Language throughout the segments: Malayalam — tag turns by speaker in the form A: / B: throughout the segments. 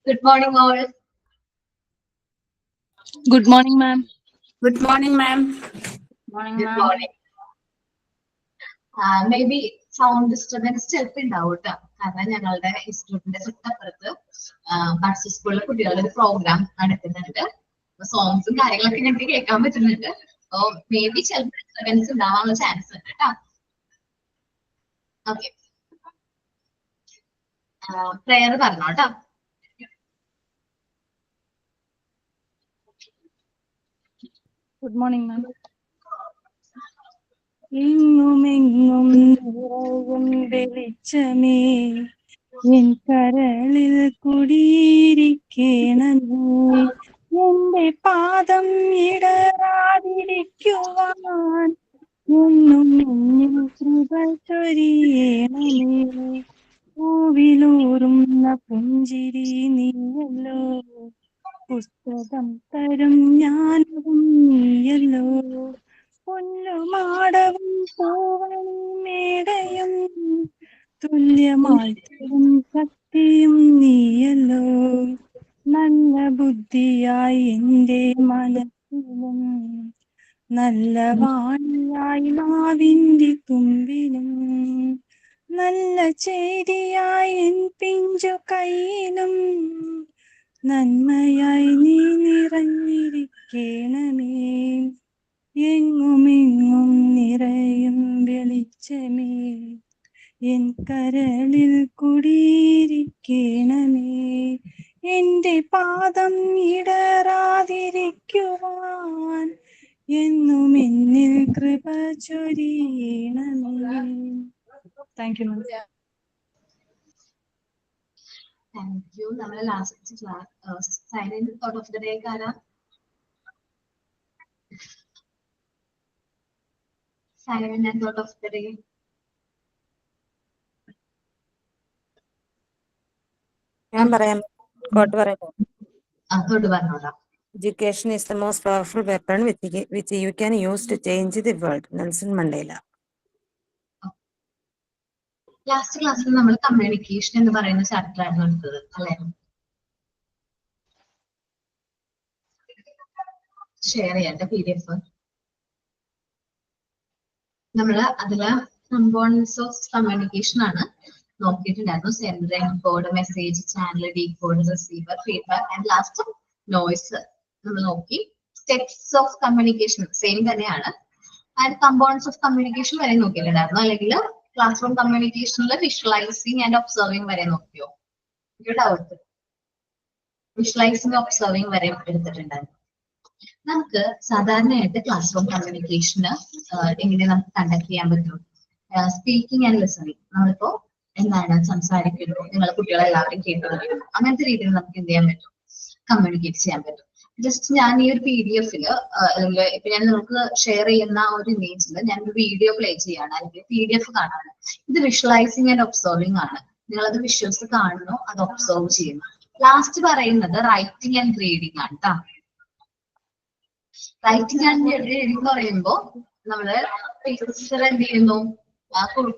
A: Good morning, all.
B: Good morning, ma'am.
C: Good morning, ma'am.
A: Good morning. Maybe sound disturbance ചിലപ്പോൾ ഉണ്ടാവും കേട്ടോ. കാരണം ഞങ്ങളുടെ ഇൻസ്റ്റിറ്റ്യൂട്ടിന്റെ തൊട്ടപ്പുറത്ത് ബഡ്സ് സ്കൂളിലെ കുട്ടികളുടെ ഒരു പ്രോഗ്രാം നടക്കുന്നുണ്ട്. സോങ്സും കാര്യങ്ങളൊക്കെ ഞങ്ങൾക്ക് കേൾക്കാൻ പറ്റുന്നുണ്ട്. അപ്പോൾ മേ ബി ചിലപ്പോൾ ഡിസ്റ്റർബൻസ് ഉണ്ടാവാനുള്ള ചാൻസ് ഉണ്ട് കേട്ടോ. ഓക്കെ, പ്രയർ പറഞ്ഞോ കേട്ടോ.
B: Good morning, ma'am. എങ്ങുമെങ്ങും നിറയും വെളിച്ചമേ എൻ കരളിൽ കുടിയിരിക്കണമേ എന്റെ പാദം ഇടറാതിരിക്കുവാൻ എന്നും എന്നിൽ കൃപ ചൊരിയണമേ പൂവിലൂറുന്ന പുഞ്ചിരി നീയല്ലോ പുസ്തകം തരും ഞാനും നീയല്ലോ പൊന്നുമാടവും പൂവനും മേടയും തുല്യമായി തരും ശക്തിയും നീയല്ലോ നല്ല ബുദ്ധിയായി എൻ്റെ മനസ്സിലും നല്ല വാണിയായി നാവിൻ്റെ തുമ്പിലും നല്ല ചേരിയായി എൻ പിഞ്ചു കയ്യിലും നന്മയായി നീ നിറഞ്ഞിരിക്കണമേ എങ്ങുമെങ്ങും നിറയും വെളിച്ചമേ എൻ കരളിൽ കുടിയിരിക്കണമേ എന്റെ പാദം ഇടറാതിരിക്കുവാൻ എന്നും എന്നിൽ കൃപ ചൊരിയണമേ. Thank you ma'am.
A: Thank you. നമ്മുടെ last silent thought of the day ആരാ? Silent thought of the day.
C: ഞാൻ പറയാം, കോട്ട് പറയാം.
A: തോട്ട് പറഞ്ഞോളാം.
C: Education is the most powerful weapon which you can use to change the world. Nelson Mandela.
A: Last ക്ലാസ്സിൽ നമ്മൾ കമ്മ്യൂണിക്കേഷൻ എന്ന് പറയുന്ന ചാപ്റ്റർ ആയിരുന്നു എടുത്തത് അല്ലേ? ഷെയർ ചെയ്യണ്ട PDF. നമ്മള് അതില് കമ്പോണൻസ് ഓഫ് കമ്മ്യൂണിക്കേഷൻ ആണ് നോക്കിയിട്ടുണ്ടായിരുന്നു. Sender, encode, message, channel, decode, receiver, feedback and last noise നമ്മൾ നോക്കി. സ്റ്റെപ്സ് ഓഫ് കമ്മ്യൂണിക്കേഷൻ സെയിം തന്നെയാണ്. ആൻഡ് കമ്പോണൻസ് ഓഫ് കമ്മ്യൂണിക്കേഷൻ വരെ നോക്കിയിട്ടുണ്ടായിരുന്നു. അല്ലെങ്കിൽ ക്ലാസ് റൂം കമ്മ്യൂണിക്കേഷനിൽ വിഷ്വലൈസിങ് ആൻഡ് ഒബ്സർവിങ് വരെ നോക്കിയോ? ഡൗട്ട്. വിഷ്വലൈസിങ് ഒബ്സർവിങ് വരെ എടുത്തിട്ടുണ്ടായിരുന്നു. നമുക്ക് സാധാരണയായിട്ട് ക്ലാസ് റൂം കമ്മ്യൂണിക്കേഷന് എങ്ങനെ നമുക്ക് കണ്ടക്ട് ചെയ്യാൻ പറ്റും? Speaking and listening. നമ്മളിപ്പോ എന്താണ് സംസാരിക്കുന്നു, നിങ്ങളെ കുട്ടികളെല്ലാവരും കേട്ടുകൊണ്ടിരിക്കുന്നു, അങ്ങനത്തെ രീതിയിൽ നമുക്ക് എന്ത് ചെയ്യാൻ പറ്റും? കമ്മ്യൂണിക്കേറ്റ് ചെയ്യാൻ പറ്റും. ജസ്റ്റ് ഞാൻ ഈ ഒരു PDF അല്ലെങ്കിൽ ഇപ്പൊ ഞാൻ നിങ്ങൾക്ക് ഷെയർ ചെയ്യുന്ന ഒരു ഇമേജിൽ ഞാനൊരു വീഡിയോ പ്ലേ ചെയ്യാണ് അല്ലെങ്കിൽ PDF കാണാണ്. ഇത് വിഷ്വലൈസിങ് ആൻഡ് ഒബ്സർവിങ് ആണ്. നിങ്ങളത് വിഷ്വൽസ് കാണുന്നു, അത് ഒബ്സർവ് ചെയ്യുന്നു. ലാസ്റ്റ് പറയുന്നത് റൈറ്റിംഗ് ആൻഡ് റീഡിംഗ് ആണ് കേട്ടോ. റൈറ്റിംഗ് ആൻഡ് റീഡിംഗ് എന്ന് പറയുമ്പോൾ നമ്മള് ടീച്ചർ എന്ത് ചെയ്യുന്നു,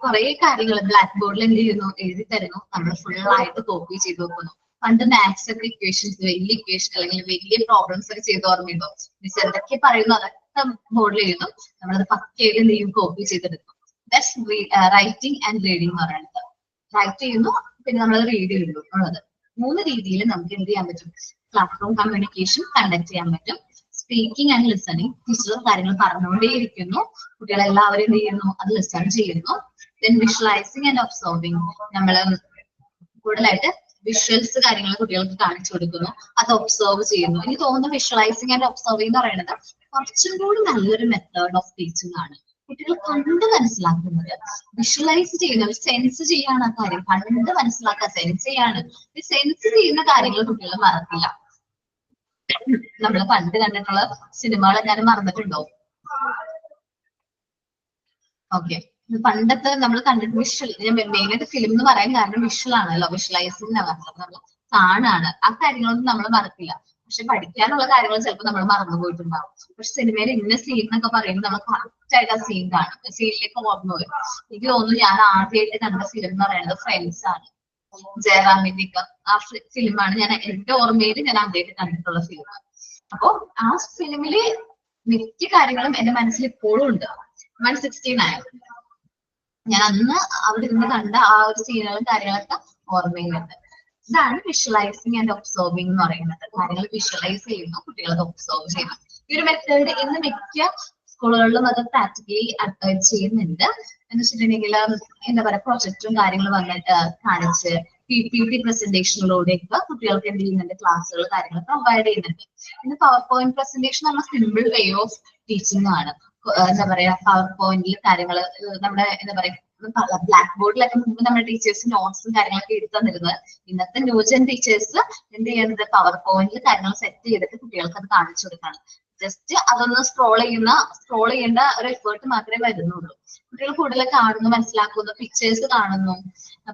A: കുറെ കാര്യങ്ങൾ ബ്ലാക്ക് ബോർഡിൽ എന്ത് ചെയ്യുന്നു, എഴുതി തരുന്നു, നമ്മൾ ഫുൾ ആയിട്ട് കോപ്പി ചെയ്ത് വെക്കുന്നു. പണ്ട് മാത്സ് ഒക്കെ ഇക്വേഷൻസ്, വലിയ ഇക്വേഷൻ അല്ലെങ്കിൽ വലിയ പ്രോബ്ലംസ് ഒക്കെ ചെയ്ത് ഓർമ്മയുണ്ടോ? മിസ് എന്തൊക്കെ പറയുന്നു അതൊക്കെ ബോർഡിൽ എഴുതും, നമ്മളത് പക്കയായിട്ട് എന്ത് ചെയ്യും, കോപ്പി ചെയ്തെടുക്കും. ദാറ്റ്സ് റൈറ്റിംഗ് ആൻഡ് റീഡിംഗ് എന്ന് പറയുന്നത്. റൈറ്റ് ചെയ്യുന്നു, പിന്നെ നമ്മൾ റീഡ് ചെയ്യുന്നു എന്നുള്ളത്. 3 രീതിയിൽ നമുക്ക് എന്ത് ചെയ്യാൻ പറ്റും? ക്ലാസ് റൂം കമ്മ്യൂണിക്കേഷൻ കണ്ടക്ട് ചെയ്യാൻ പറ്റും. Speaking and listening. ടീച്ചർ കാര്യങ്ങൾ പറഞ്ഞുകൊണ്ടേയിരിക്കുന്നു, കുട്ടികളെല്ലാവരും എന്ത് ചെയ്യുന്നു, അത് ലിസൺ ചെയ്യുന്നു. Then visualising and observing. നമ്മൾ കൂടുതലായിട്ട് വിഷ്വൽസ് കാര്യങ്ങൾ കുട്ടികൾക്ക് കാണിച്ചു കൊടുക്കുന്നു, അത് ഒബ്സർവ് ചെയ്യുന്നു. എനിക്ക് തോന്നുന്നു വിഷ്വലൈസിങ് ആൻഡ് ഒബ്സർവിങ് എന്ന് പറയുന്നത് കുറച്ചും കൂടി നല്ലൊരു മെത്തേഡ് ഓഫ് ടീച്ചിങ് ആണ്. കുട്ടികൾ കണ്ട് മനസ്സിലാക്കുന്നത്, വിഷ്വലൈസ് ചെയ്യുന്നത്, സെൻസ് ചെയ്യാണ് ആ കാര്യം. കണ്ട് മനസ്സിലാക്കുക, സെൻസ് ചെയ്യാണ്. ഈ സെൻസ് ചെയ്യുന്ന കാര്യങ്ങൾ കുട്ടികൾ മറക്കില്ല. നമ്മൾ പണ്ട് കണ്ടിട്ടുള്ള സിനിമകൾ ഞാൻ മറന്നിട്ടുണ്ടോ? ഓക്കെ, പണ്ടത്തെ നമ്മൾ കണ്ടിട്ട് വിഷ്വൽ, ഞാൻ മെയിനായിട്ട് ഫിലിം എന്ന് പറയാൻ കാരണം വിഷ്വൽ ആണല്ലോ. വിഷ്വലൈസിംഗ് നമ്മൾ കാണാണ്, ആ കാര്യങ്ങളൊന്നും നമ്മൾ മറക്കില്ല. പക്ഷെ പഠിക്കാനുള്ള കാര്യങ്ങൾ ചിലപ്പോൾ നമ്മൾ മറന്നു പോയിട്ടുണ്ടാവും. പക്ഷെ സിനിമയിൽ ഇന്ന സീൻ എന്നൊക്കെ പറയുമ്പോൾ നമ്മൾ കറക്റ്റ് ആയിട്ട് ആ സീൻ കാണും, സീനിലേക്ക് ഓർമ്മ വരും. എനിക്ക് തോന്നുന്നു ഞാൻ ആദ്യമായിട്ട് കണ്ട ഫിലിം എന്ന് പറയുന്നത് ഫ്രണ്ട്സ് ആണ്. ജയറാമിന്റെ ഒക്കെ ആ ഫിലിമാണ് ഞാൻ എന്റെ ഓർമ്മയിൽ ഞാൻ ആദ്യമായിട്ട് കണ്ടിട്ടുള്ള ഫിലിം. അപ്പോ ആ ഫിലിമില് മിക്ക കാര്യങ്ങളും എന്റെ മനസ്സിൽ ഇപ്പോഴും ഉണ്ട്. 169 ഞാൻ അന്ന് അവിടെ ഇരുന്ന് കണ്ട ആ ഒരു സീനുകളും കാര്യങ്ങളൊക്കെ ഓർമ്മയുണ്ട്. ഇതാണ് വിഷ്വലൈസിങ് ആൻഡ് ഒബ്സർവിങ് എന്ന് പറയുന്നത്. കാര്യങ്ങൾ വിഷ്വലൈസ് ചെയ്യുന്നു, കുട്ടികളത് ഒബ്സർവ് ചെയ്യുന്നു. ഈ ഒരു മെത്തേഡ് ഇന്ന് മിക്ക സ്കൂളുകളിലും അത് പ്രാക്ടിക്കലി ചെയ്യുന്നുണ്ട്. എന്ന് വെച്ചിട്ടുണ്ടെങ്കിൽ എന്താ പറയാ, പ്രൊജക്ടും കാര്യങ്ങളും വന്നിട്ട് കാണിച്ച് PPT പ്രസന്റേഷനിലൂടെയൊക്കെ കുട്ടികൾക്ക് എന്ത് ചെയ്യുന്നുണ്ട്, ക്ലാസ്സുകൾ കാര്യങ്ങൾ പ്രൊവൈഡ് ചെയ്യുന്നുണ്ട്. ഇന്ന് പവർ പോയിന്റ് പ്രസന്റേഷൻ നമ്മൾ സിമ്പിൾ വേ ഓഫ് ടീച്ചിങ് ആണ്. എന്താ പറയാ, പവർ പോയിന്റിൽ കാര്യങ്ങൾ നമ്മുടെ എന്താ പറയാ ബ്ലാക്ക് ബോർഡിലൊക്കെ മുമ്പ് നമ്മുടെ ടീച്ചേഴ്സ് നോട്ട്സും കാര്യങ്ങളൊക്കെ എഴുതി തന്നിരുന്നത്. ഇന്നത്തെ ന്യൂജൻ ടീച്ചേഴ്സ് എന്ത് ചെയ്യുന്നത്, പവർ പോയിന്റിൽ കാര്യങ്ങൾ സെറ്റ് ചെയ്തിട്ട് കുട്ടികൾക്ക് അത് കാണിച്ചു കൊടുക്കാണ്. ജസ്റ്റ് അതൊന്ന് സ്ക്രോൾ ചെയ്യേണ്ട ഒരു എഫേർട്ട് മാത്രമേ വരുന്നുള്ളൂ. കുട്ടികൾ കൂടുതൽ കാണുന്നു, മനസ്സിലാക്കുന്നു, പിക്ചേഴ്സ് കാണുന്നു.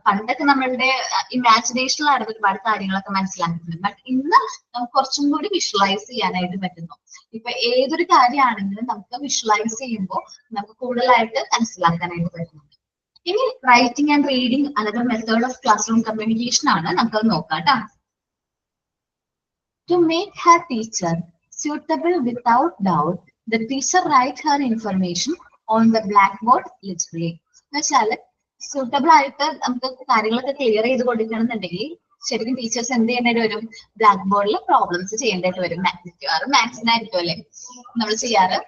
A: പണ്ടൊക്കെ നമ്മളുടെ ഇമാജിനേഷനിലായിരുന്നു ഒരുപാട് കാര്യങ്ങളൊക്കെ മനസ്സിലാക്കുന്നത്. ബട്ട് ഇന്ന് നമുക്ക് കുറച്ചും കൂടി വിഷ്വലൈസ് ചെയ്യാനായിട്ട് പറ്റുന്നു. ഇപ്പൊ ഏതൊരു കാര്യമാണെങ്കിലും നമുക്ക് വിഷ്വലൈസ് ചെയ്യുമ്പോൾ നമുക്ക് കൂടുതലായിട്ട് മനസ്സിലാക്കാനായിട്ട് പറ്റുന്നുണ്ട്. ഇനി writing and reading another method of class room communication ആണ്. നമുക്കത് നോക്കാം കേട്ടോ. To make her teacher suitable without doubt, the teacher write her information on the blackboard literally. എന്നുവെച്ചാൽ suitable ആയിട്ട് നമുക്ക് കാര്യങ്ങളൊക്കെ ക്ലിയർ ചെയ്ത് കൊടുക്കണമെന്നുണ്ടെങ്കിൽ ശരിക്കും ടീച്ചേഴ്സ് എന്ത് ചെയ്യേണ്ടി വരും, ബ്ലാക്ക് ബോർഡിൽ പ്രോബ്ലംസ് ചെയ്യേണ്ടതായിട്ട് വരും. മിക്കവാറും മാത്സിനായിരിക്കും അല്ലെ നമ്മൾ ചെയ്യാറ്.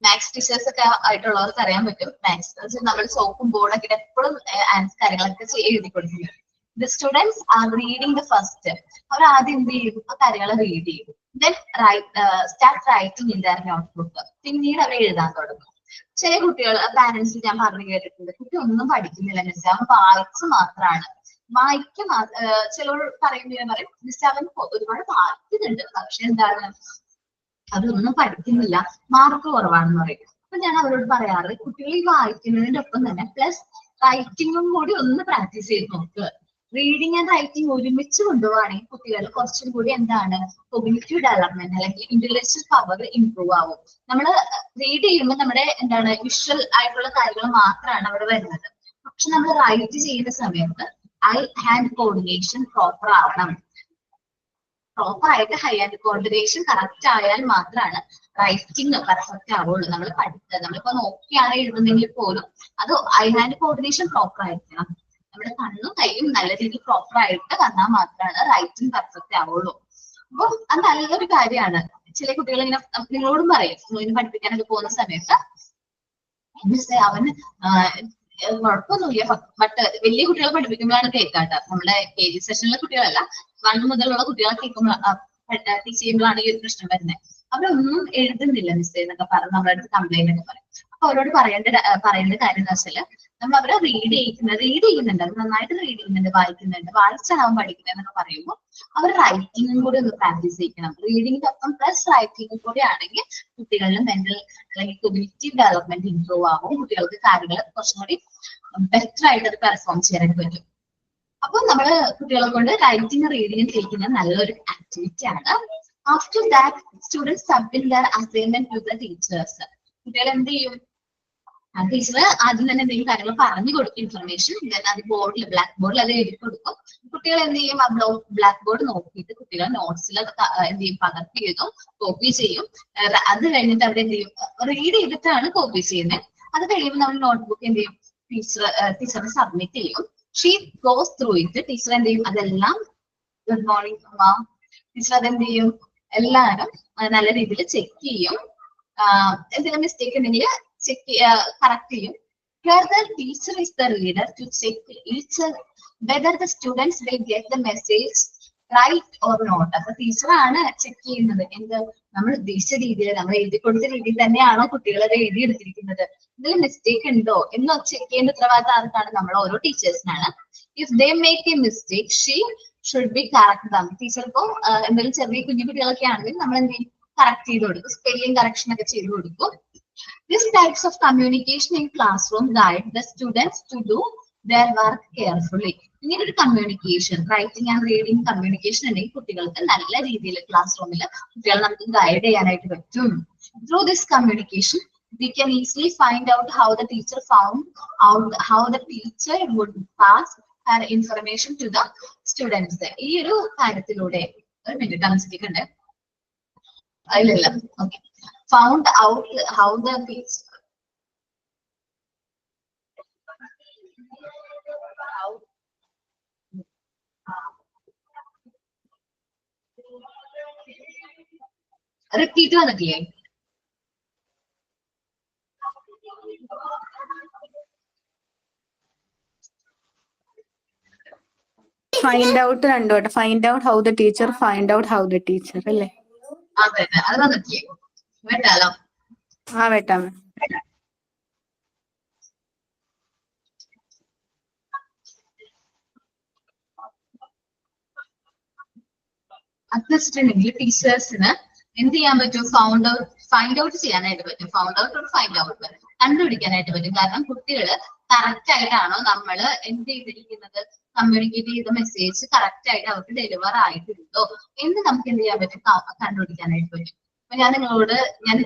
A: മാത്സ് ടീച്ചേഴ്സ് ഒക്കെ ആയിട്ടുള്ളവർക്ക് അറിയാൻ പറ്റും. മാത്സ് നമ്മൾ ചോക്കും ബോർഡൊക്കെ എപ്പോഴും കാര്യങ്ങളൊക്കെ എഴുതി കൊടുക്കുന്നത്. The students are reading the first. അവർ ആദ്യം എന്ത് ചെയ്യും, ആ കാര്യങ്ങൾ റീഡ് ചെയ്യും. Then start writing in their notebook. പിന്നീട് അവർ എഴുതാൻ തുടങ്ങും. ചില കുട്ടികൾ പാരന്റ്സ് ഞാൻ പറഞ്ഞു കേട്ടിട്ടുണ്ട്, കുട്ടി ഒന്നും പഠിക്കുന്നില്ല മിസ്, അവൻ വായിച്ച് മാത്രമാണ്. ചിലർ പറയും മിസ് അവൻ ഒരുപാട് വായിക്കുന്നുണ്ട്, പക്ഷെ എന്താണ് അതൊന്നും പഠിക്കുന്നില്ല, മാർക്ക് കുറവാണെന്ന് പറയും. അപ്പൊ ഞാൻ അവരോട് പറയാറ്, കുട്ടികൾ ഈ വായിക്കുന്നതിന്റെ ഒപ്പം തന്നെ പ്ലസ് റൈറ്റിംഗും കൂടി ഒന്ന് പ്രാക്ടീസ് ചെയ്ത് നോക്കുക. റീഡിങ് ആൻഡ് റൈറ്റിംഗ് ഒരുമിച്ച് കൊണ്ടുപോവാണെങ്കിൽ കുട്ടികൾ കുറച്ചും കൂടി എന്താണ് കോഗ്നിറ്റീവ് ഡെവലപ്മെന്റ് അല്ലെങ്കിൽ ഇന്റലക്ച്വൽ പവർ ഇംപ്രൂവ് ആവും. നമ്മൾ റീഡ് ചെയ്യുമ്പോൾ നമ്മുടെ എന്താണ് വിഷ്വൽ ആയിട്ടുള്ള കാര്യങ്ങൾ മാത്രമാണ് അവിടെ വരുന്നത്. പക്ഷെ നമ്മൾ റൈറ്റ് ചെയ്യുന്ന സമയത്ത് ഐ ഹാൻഡ് കോർഡിനേഷൻ പ്രോപ്പർ ആവണം. പ്രോപ്പർ ആയിട്ട് ഹൈ ഹാൻഡ് കോർഡിനേഷൻ കറക്റ്റ് ആയാൽ മാത്രമാണ് റൈറ്റിംഗ് പെർഫെക്റ്റ് ആവുള്ളൂ. നമ്മളിപ്പോ നോക്കിയാണ് എഴുതുന്നെങ്കിൽ പോലും അത് ഐ ഹാൻഡ് കോർഡിനേഷൻ പ്രോപ്പർ ആയിരിക്കണം. നമ്മുടെ കണ്ണും കൈയും നല്ല രീതിയിൽ പ്രോപ്പർ ആയിട്ട് വന്നാൽ മാത്രമാണ് റൈറ്റിംഗ് പെർഫെക്റ്റ് ആവുള്ളൂ. അപ്പൊ അത് നല്ലൊരു കാര്യമാണ്. ചില കുട്ടികൾ ഇങ്ങനെ നിങ്ങളോടും പറയും, ഇതിന് പഠിപ്പിക്കാനൊക്കെ പോകുന്ന സമയത്ത് അവന് കുഴപ്പമൊന്നുമില്ല, ബട്ട് വലിയ കുട്ടികളെ പഠിപ്പിക്കുമ്പോഴാണ് കേൾക്കാട്ടോ. നമ്മുടെ KG സെഷനിലെ കുട്ടികളല്ല, 1 മുതലുള്ള കുട്ടികളെ കേൾക്കുമ്പോൾ ടീച്ച് ചെയ്യുമ്പോഴാണ് ഈ ഒരു പ്രശ്നം വരുന്നത്. അവരൊന്നും എഴുതുന്നില്ല മിസ് എന്നൊക്കെ പറഞ്ഞ് നമ്മുടെ അടുത്ത് കംപ്ലൈന്റ് ഒക്കെ പറയും. അപ്പൊ അവരോട് പറയേണ്ട കാര്യം എന്താ വെച്ചാല്, നമ്മൾ അവരെ റീഡ് ചെയ്യുന്നുണ്ട്, അത് നന്നായിട്ട് റീഡ് ചെയ്യുന്നുണ്ട്, വായിച്ചാണ് അവൻ പഠിക്കുന്നത് എന്നൊക്കെ പറയുമ്പോൾ അവർ റൈറ്റിംഗും കൂടി ഒന്ന് പ്രാക്ടീസ് ചെയ്യണം. റീഡിങ്ങിന്റെ ഒപ്പം പ്ലസ് റൈറ്റിംഗും കൂടി ആണെങ്കിൽ കുട്ടികളുടെ മെന്റൽ അല്ലെങ്കിൽ കോഗ്നിറ്റീവ് ഡെവലപ്മെന്റ് ഇംപ്രൂവ് ആവും. കുട്ടികൾക്ക് കാര്യങ്ങൾ കുറച്ചും കൂടി ബെറ്റർ ആയിട്ട് അത് പെർഫോം ചെയ്യാനായിട്ട് പറ്റും. അപ്പൊ നമ്മള് കുട്ടികളെ കൊണ്ട് റൈറ്റിംഗ് റീഡിംഗ് ചെയ്യിക്കുന്നത് നല്ലൊരു ആക്ടിവിറ്റി ആണ്. After that students submit their assignment to the teachers. കുട്ടികൾ എന്ത് ചെയ്യും, ടീച്ചർ ആദ്യം തന്നെ എന്തെങ്കിലും കാര്യങ്ങൾ പറഞ്ഞു കൊടുക്കും, ഇൻഫർമേഷൻ. അത് ബ്ലാക്ക് ബോർഡിൽ അത് എഴുതി കൊടുക്കും. കുട്ടികൾ എന്ത് ചെയ്യും, ആ ബ്ലാക്ക് ബോർഡ് നോക്കിയിട്ട് കുട്ടികൾ നോട്ട്സിൽ അത് എന്ത് ചെയ്യും, പകർത്തി എഴുതും, കോപ്പി ചെയ്യും. അത് കഴിഞ്ഞിട്ട് അവിടെ എന്ത് ചെയ്യും, റീഡ് ചെയ്തിട്ടാണ് കോപ്പി ചെയ്യുന്നത്. അത് കഴിയുമ്പോൾ നമ്മൾ നോട്ട്ബുക്ക് എന്ത് ചെയ്യും, ടീച്ചറിന് സബ്മിറ്റ് ചെയ്യും. She goes through it. Teacher എന്ത് ചെയ്യും, അതെല്ലാം ഗുഡ് മോർണിംഗ് ടീച്ചർ അതെന്ത് ചെയ്യും, എല്ലാവരും നല്ല രീതിയിൽ ചെക്ക് ചെയ്യും. എന്തെങ്കിലും മിസ്റ്റേക്ക് ഉണ്ടെങ്കിൽ കറക്റ്റ് ചെയ്യും. Here the teacher is the reader to check whether the students will get the message right or not. അപ്പൊ ടീച്ചറാണ് ചെക്ക് ചെയ്യുന്നത് എന്ത്, നമ്മൾ ഉദ്ദേശിച്ച രീതിയിൽ നമ്മൾ എഴുതി കൊടുത്ത രീതിയിൽ തന്നെയാണോ കുട്ടികൾ അത് എഴുതി എടുത്തിരിക്കുന്നത്, ഇതിൽ മിസ്റ്റേക്ക് ഉണ്ടോ എന്ന് ചെക്ക് ചെയ്യേണ്ട ഉത്തരവാദിത്തം ആർക്കാണ്, നമ്മൾ ഓരോ ടീച്ചേഴ്സിനാണ്. If they make a mistake, she should be correct them. Teacher ഇപ്പോ എന്തെങ്കിലും ചെറിയ കുഞ്ഞു കുട്ടികളൊക്കെ ആണെങ്കിൽ നമ്മൾ എന്ത് ചെയ്യും, കറക്റ്റ് ചെയ്ത് കൊടുക്കും, സ്പെല്ലിംഗ് കറക്ഷൻ ഒക്കെ ചെയ്ത് കൊടുക്കും. These types of communication in classroom guide the students to do their work carefully. ഇങ്ങനെ ഒരു communication, writing and reading communication ഉണ്ടെങ്കിൽ കുട്ടികൾക്ക് നല്ല രീതിയിൽ ക്ലാസ് റൂമിൽ കുട്ടികളെ നമുക്ക് ഗൈഡ് ചെയ്യാനായിട്ട് പറ്റും. Through this communication, we can easily find out how the teacher would pass her information to the students ഈ ഒരു കാര്യത്തിലൂടെ ഒരു മിനിറ്റ് താമസിക്കുന്നുണ്ട് അതിലല്ല okay found out how the repeat വന്നിട്ടില്ലേ?
B: ഫൈൻഡ് ഔട്ട് കണ്ടോട്ടെ. Find out how the teacher find out how the teacher അല്ലേ?
A: അതെ അത് വന്നിട്ടില്ലേ? വേണ്ടാലോ?
B: വെട്ടാം.
A: അത് വെച്ചിട്ടുണ്ടെങ്കിൽ ടീച്ചേഴ്സിന് എന്ത് ചെയ്യാൻ പറ്റും? ഫൈൻഡ് ഔട്ട് ചെയ്യാനായിട്ട് പറ്റും. ഫൗണ്ട് ഔട്ട് ഒരു ഫൈൻഡ് ഔട്ട് കണ്ടുപിടിക്കാനായിട്ട് പറ്റും. കാരണം കുട്ടികൾ കറക്റ്റ് ആയിട്ടാണോ നമ്മൾ എന്ത് ചെയ്തിരിക്കുന്നത്, കമ്മ്യൂണിക്കേറ്റ് ചെയ്ത മെസ്സേജ് കറക്റ്റ് ആയിട്ട് അവർക്ക് ഡെലിവർ ആയിട്ടുണ്ടോ എന്ന് നമുക്ക് എന്ത് ചെയ്യാൻ പറ്റും? കണ്ടുപിടിക്കാനായിട്ട് പറ്റും. അപ്പൊ ഞാൻ നിങ്ങളോട്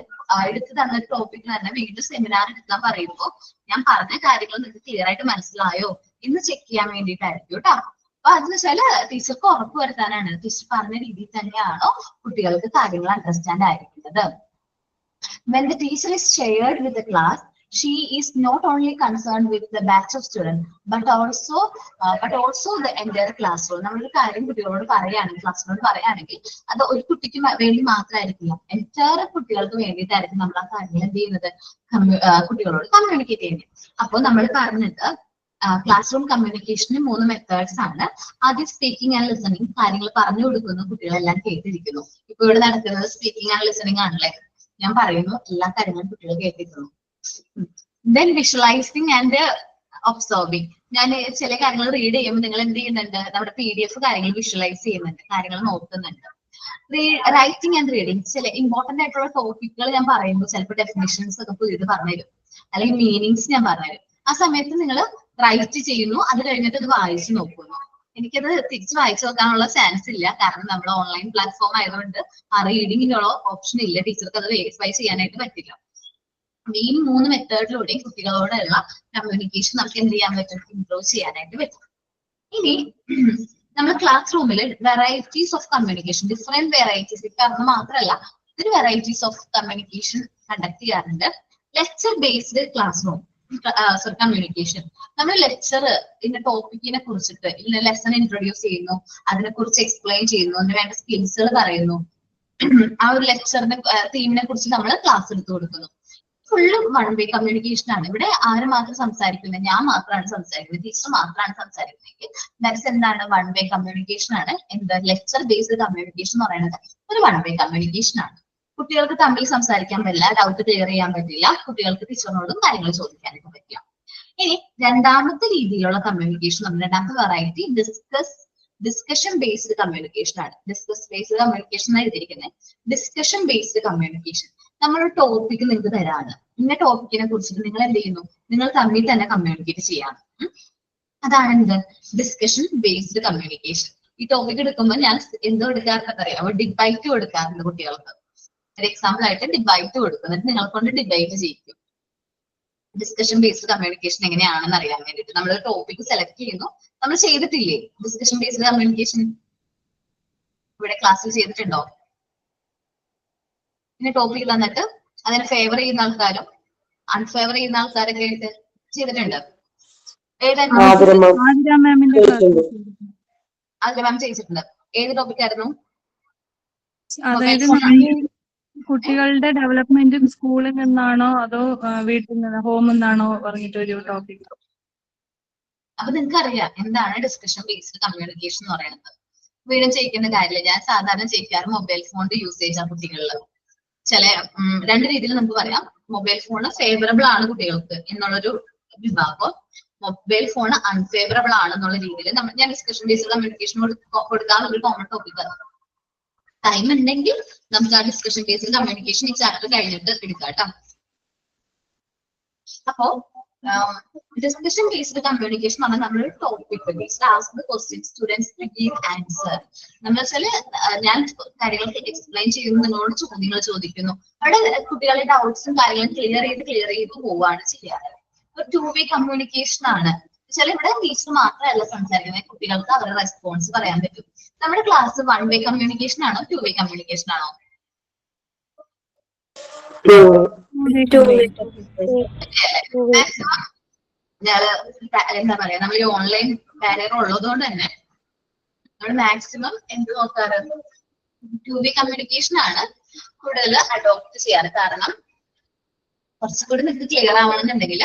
A: എടുത്തു തന്ന ടോപ്പിക് തന്നെ വീണ്ടും സെമിനാർ എടുക്കാൻ പറയുമ്പോൾ ഞാൻ പറഞ്ഞ കാര്യങ്ങൾ നിങ്ങൾക്ക് ക്ലിയർ ആയിട്ട് മനസ്സിലായോ എന്ന് ചെക്ക് ചെയ്യാൻ വേണ്ടിയിട്ടായിരിക്കും കേട്ടോ. അപ്പൊ അതെന്ന് വെച്ചാല് ടീച്ചർക്ക് ഉറപ്പ് വരുത്താനാണ് ടീച്ചർ പറഞ്ഞ രീതിയിൽ തന്നെയാണോ കുട്ടികൾക്ക് കാര്യങ്ങൾ അണ്ടർസ്റ്റാൻഡ് ആയിരിക്കുന്നത്. When the teacher is shared with the class, she is not only concerned with the batch of students, but also the entire classroom. നമ്മളൊരു കാര്യം കുട്ടികളോട് പറയുകയാണെങ്കിൽ, ക്ലാസ്സിനോട് പറയുകയാണെങ്കിൽ അത് ഒരു കുട്ടിക്ക് വേണ്ടി മാത്രമായിരിക്കില്ല, എൻറ്റയർ കുട്ടികൾക്ക് വേണ്ടിയിട്ടായിരിക്കും നമ്മൾ ആ കാര്യങ്ങൾ എന്ത് ചെയ്യുന്നത്, കുട്ടികളോട് കമ്മ്യൂണിക്കേറ്റ് ചെയ്യുന്നത്. അപ്പോൾ നമ്മൾ പറഞ്ഞത് ക്ലാസ് റൂം കമ്മ്യൂണിക്കേഷന് 3 മെത്തേഡ്സ് ആണ്. ആദ്യം സ്പീക്കിംഗ് ആൻഡ് ലിസണിങ്, കാര്യങ്ങൾ പറഞ്ഞു കൊടുക്കുന്നു, കുട്ടികളെല്ലാം കേട്ടിരിക്കുന്നു. ഇപ്പൊ ഇവിടെ നടക്കുന്നത് സ്പീക്കിംഗ് ആൻഡ് ലിസണിങ് ആണല്ലേ, ഞാൻ പറയുന്നു എല്ലാ കാര്യങ്ങളും കുട്ടികൾ കേട്ടിരിക്കുന്നു. ദെൻ വിഷ്വലൈസിങ് ആൻഡ് ഒബ്സർവിങ്, ഞാൻ ചില കാര്യങ്ങൾ റീഡ് ചെയ്യുമ്പോൾ നിങ്ങൾ എന്ത് ചെയ്യുന്നുണ്ട്, നമ്മുടെ PDF കാര്യങ്ങൾ വിഷ്വലൈസ് ചെയ്യുന്നുണ്ട്, കാര്യങ്ങൾ നോക്കുന്നുണ്ട്. റൈറ്റിംഗ് ആൻഡ് റീഡിങ്, ചില ഇമ്പോർട്ടന്റ് ആയിട്ടുള്ള ടോപ്പിക്കുകൾ ഞാൻ പറയുമ്പോൾ ചിലപ്പോൾ ഡെഫിനിഷൻസ് ഒക്കെ പുതിയത് പറഞ്ഞുതരും, അല്ലെങ്കിൽ മീനിങ്സ് ഞാൻ പറഞ്ഞുതരും. ആ സമയത്ത് നിങ്ങൾ റൈറ്റ് ചെയ്യുന്നു, അത് കഴിഞ്ഞിട്ട് അത് വായിച്ചു നോക്കുന്നു. എനിക്കത് തിരിച്ച് വായിച്ചു നോക്കാനുള്ള ചാൻസ് ഇല്ല, കാരണം നമ്മൾ ഓൺലൈൻ പ്ലാറ്റ്ഫോം ആയതുകൊണ്ട് ആ റീഡിങ്ങിനുള്ള ഓപ്ഷൻ ഇല്ല, ടീച്ചർക്ക് അത് വെരിഫൈ ചെയ്യാനായിട്ട് പറ്റില്ല. ഈ 3 മെത്തേഡിലൂടെ കുട്ടികളോടുള്ള കമ്മ്യൂണിക്കേഷൻ നമുക്ക് എന്ത് ചെയ്യാൻ പറ്റും, ഇംപ്രൂവ് ചെയ്യാനായിട്ട് പറ്റും. ഇനി നമ്മൾ ക്ലാസ് റൂമിൽ varieties of communication, different varieties, ഇപ്പം മാത്രമല്ല ഒത്തിരി വെറൈറ്റീസ് ഓഫ് കമ്മ്യൂണിക്കേഷൻ കണ്ടക്ട് ചെയ്യാറുണ്ട്. Lecture based class room communication, നമ്മൾ ലെക്ചർ ഇതിന്റെ ടോപ്പിക്കിനെ കുറിച്ചിട്ട് ഇന്ന ലെസൺ ഇൻട്രൊഡ്യൂസ് ചെയ്യുന്നു, അതിനെ കുറിച്ച് എക്സ്പ്ലെയിൻ ചെയ്യുന്നു, അതിന് വേണ്ട സ്കിൽസുകൾ പറയുന്നു, ആ ഒരു ലെക്ചറിന്റെ തീമിനെ കുറിച്ച് നമ്മൾ ക്ലാസ് എടുത്തു കൊടുക്കുന്നു. ഫുള്ള് വൺ വേ കമ്മ്യൂണിക്കേഷൻ ആണ്. ഇവിടെ ആര് മാത്രം സംസാരിക്കുന്നത്, ഞാൻ മാത്രമാണ് സംസാരിക്കുന്നത്, ടീച്ചർ മാത്രമാണ് സംസാരിക്കുന്നതെങ്കിൽ ദാറ്റ്സ് എന്താണ്, വൺ വേ കമ്മ്യൂണിക്കേഷൻ ആണ്. എന്താ ലെക്ചർ ബേസ്ഡ് കമ്മ്യൂണിക്കേഷൻ എന്ന് പറയുന്നത് ഒരു വൺ വേ കമ്മ്യൂണിക്കേഷൻ ആണ്. കുട്ടികൾക്ക് തമ്മിൽ സംസാരിക്കാൻ പറ്റില്ല, ഡൗട്ട് ക്ലിയർ ചെയ്യാൻ പറ്റില്ല, കുട്ടികൾക്ക് ടീച്ചറിനോടും കാര്യങ്ങൾ ചോദിക്കാനൊക്കെ പറ്റില്ല. ഇനി രണ്ടാമത്തെ രീതിയിലുള്ള കമ്മ്യൂണിക്കേഷൻ, നമ്മുടെ രണ്ടാമത്തെ വെറൈറ്റി ഡിസ്കഷൻ ബേസ്ഡ് കമ്മ്യൂണിക്കേഷൻ ആണ്. ഡിസ്കസ് ബേസ്ഡ് കമ്മ്യൂണിക്കേഷൻ എഴുതിയിരിക്കുന്നത്. ഡിസ്കഷൻ ബേസ്ഡ് കമ്മ്യൂണിക്കേഷൻ, നമ്മളൊരു ടോപ്പിക് നിങ്ങൾക്ക് തരാണ്, ഇന്ന ടോപ്പിക്കിനെ കുറിച്ചിട്ട് നിങ്ങൾ എന്ത് ചെയ്യുന്നു, നിങ്ങൾ തമ്മിൽ തന്നെ കമ്മ്യൂണിക്കേറ്റ് ചെയ്യാണ്. അതാണ് എന്ത്, ഡിസ്കഷൻ ബേസ്ഡ് കമ്മ്യൂണിക്കേഷൻ. ഈ ടോപ്പിക് എടുക്കുമ്പോൾ ഞാൻ എന്തോ എടുക്കാറുണ്ട് അറിയാം, ഡിബൈറ്റ് കൊടുക്കാറുണ്ട് കുട്ടികൾക്ക്. ഒരു എക്സാമ്പിൾ ആയിട്ട് ഡിബൈറ്റ് കൊടുക്കും, എന്നിട്ട് നിങ്ങളെ കൊണ്ട് ഡിബൈറ്റ് ചെയ്യിക്കും. ഡിസ്കഷൻ ബേസ്ഡ് കമ്മ്യൂണിക്കേഷൻ എങ്ങനെയാണെന്ന് അറിയാൻ വേണ്ടിയിട്ട് നമ്മൾ ഒരു ടോപ്പിക് സെലക്ട് ചെയ്യുന്നു. നമ്മൾ ചെയ്തിട്ടില്ലേ ഡിസ്കഷൻ ബേസ്ഡ് കമ്മ്യൂണിക്കേഷൻ? ഇവിടെ ക്ലാസ്സിൽ ചെയ്തിട്ടുണ്ടോ? പിന്നെ ടോപ്പിക് തന്നിട്ട് അതിനെ ഫേവർ ചെയ്യുന്ന ആൾക്കാരും അൺഫേവർ ചെയ്യുന്ന ആൾക്കാരൊക്കെ ആയിട്ട് ചെയ്തിട്ടുണ്ട്. ആതിര മാം ചെയ്തിട്ടുണ്ട്. ഏത് ടോപ്പിക് ആയിരുന്നു?
B: അതായത് കുട്ടികളുടെ ഡെവലപ്മെന്റും സ്കൂളിൽ നിന്നാണോ അതോ വീട്ടിൽ നിന്ന്, ഹോമിൽ നിന്നാണോ പറഞ്ഞിട്ടൊരു ടോപ്പിക്.
A: അപ്പൊ നിങ്ങൾക്ക് അറിയാം എന്താണ് ഡിസ്കഷൻ ബേസ്ഡ് കമ്മ്യൂണിക്കേഷൻ എന്ന് പറയുന്നത്. വീണ്ടും ചെയ്യിക്കുന്ന കാര്യമില്ല, ഞാൻ സാധാരണ ചെയ്യിക്കാറ് മൊബൈൽ ഫോണിന്റെ യൂസേജ് ആണ് കുട്ടികളിൽ. ചില 2 രീതിയിൽ നമുക്ക് പറയാം. മൊബൈൽ ഫോൺ ഫേവറബിൾ ആണ് കുട്ടികൾക്ക് എന്നുള്ളൊരു വിഭാഗം, മൊബൈൽ ഫോൺ അൺഫേവറബിൾ ആണെന്നുള്ള രീതിയിൽ ഞാൻ ഡിസ്കഷൻ ബേസ്ഡ് കമ്മ്യൂണിക്കേഷൻ കൊടുക്കാനുള്ള ഒരു കോമൺ ടോപ്പിക് ആണ്. ടൈം ഉണ്ടെങ്കിൽ നമുക്ക് ആ ഡിസ്കഷൻ ബേസ്ഡ് കമ്മ്യൂണിക്കേഷൻ ഈ ചാപ്റ്റർ കഴിഞ്ഞിട്ട് എടുക്കാം കേട്ടോ. അപ്പോ ഡിസ്കഷൻ ബേസ്ഡ് കമ്മ്യൂണിക്കേഷൻ പറഞ്ഞാൽ നമ്മൾ topic ask the question, students to give answer. നമ്മൾ വെച്ചാൽ ഞാൻ കാര്യങ്ങൾ എക്സ്പ്ലെയിൻ ചെയ്യുന്നു, നിങ്ങളോട് ചോദ്യങ്ങൾ ചോദിക്കുന്നു, അവിടെ കുട്ടികളുടെ ഡൗട്ട്സും കാര്യങ്ങളും ക്ലിയർ ചെയ്ത് പോവുകയാണ് ചെയ്യാറ്. ഒരു 2 വേ കമ്മ്യൂണിക്കേഷൻ ആണ്. ചില ഇവിടെ ടീച്ചർ മാത്രമല്ല സംസാരിക്കുന്നത്, കുട്ടികൾക്ക് അവരുടെ റെസ്പോൺസ് പറയാൻ പറ്റും. നമ്മുടെ ക്ലാസ് 1 വേ കമ്മ്യൂണിക്കേഷൻ ആണോ 2 വേ കമ്മ്യൂണിക്കേഷൻ ആണോ? മാക്സിമം എന്താ പറയാ, നമ്മൾ ഈ ഓൺലൈൻ ബാരിയർ ഉള്ളതുകൊണ്ട് തന്നെ നമ്മൾ മാക്സിമം എന്ത് നോക്കാറ് 2 വേ കമ്മ്യൂണിക്കേഷൻ ആണ് കൂടുതൽ അഡോപ്റ്റ് ചെയ്യാറ്. കാരണം കുറച്ചുകൂടി നിങ്ങൾക്ക് ക്ലിയർ ആവണമെന്നുണ്ടെങ്കിൽ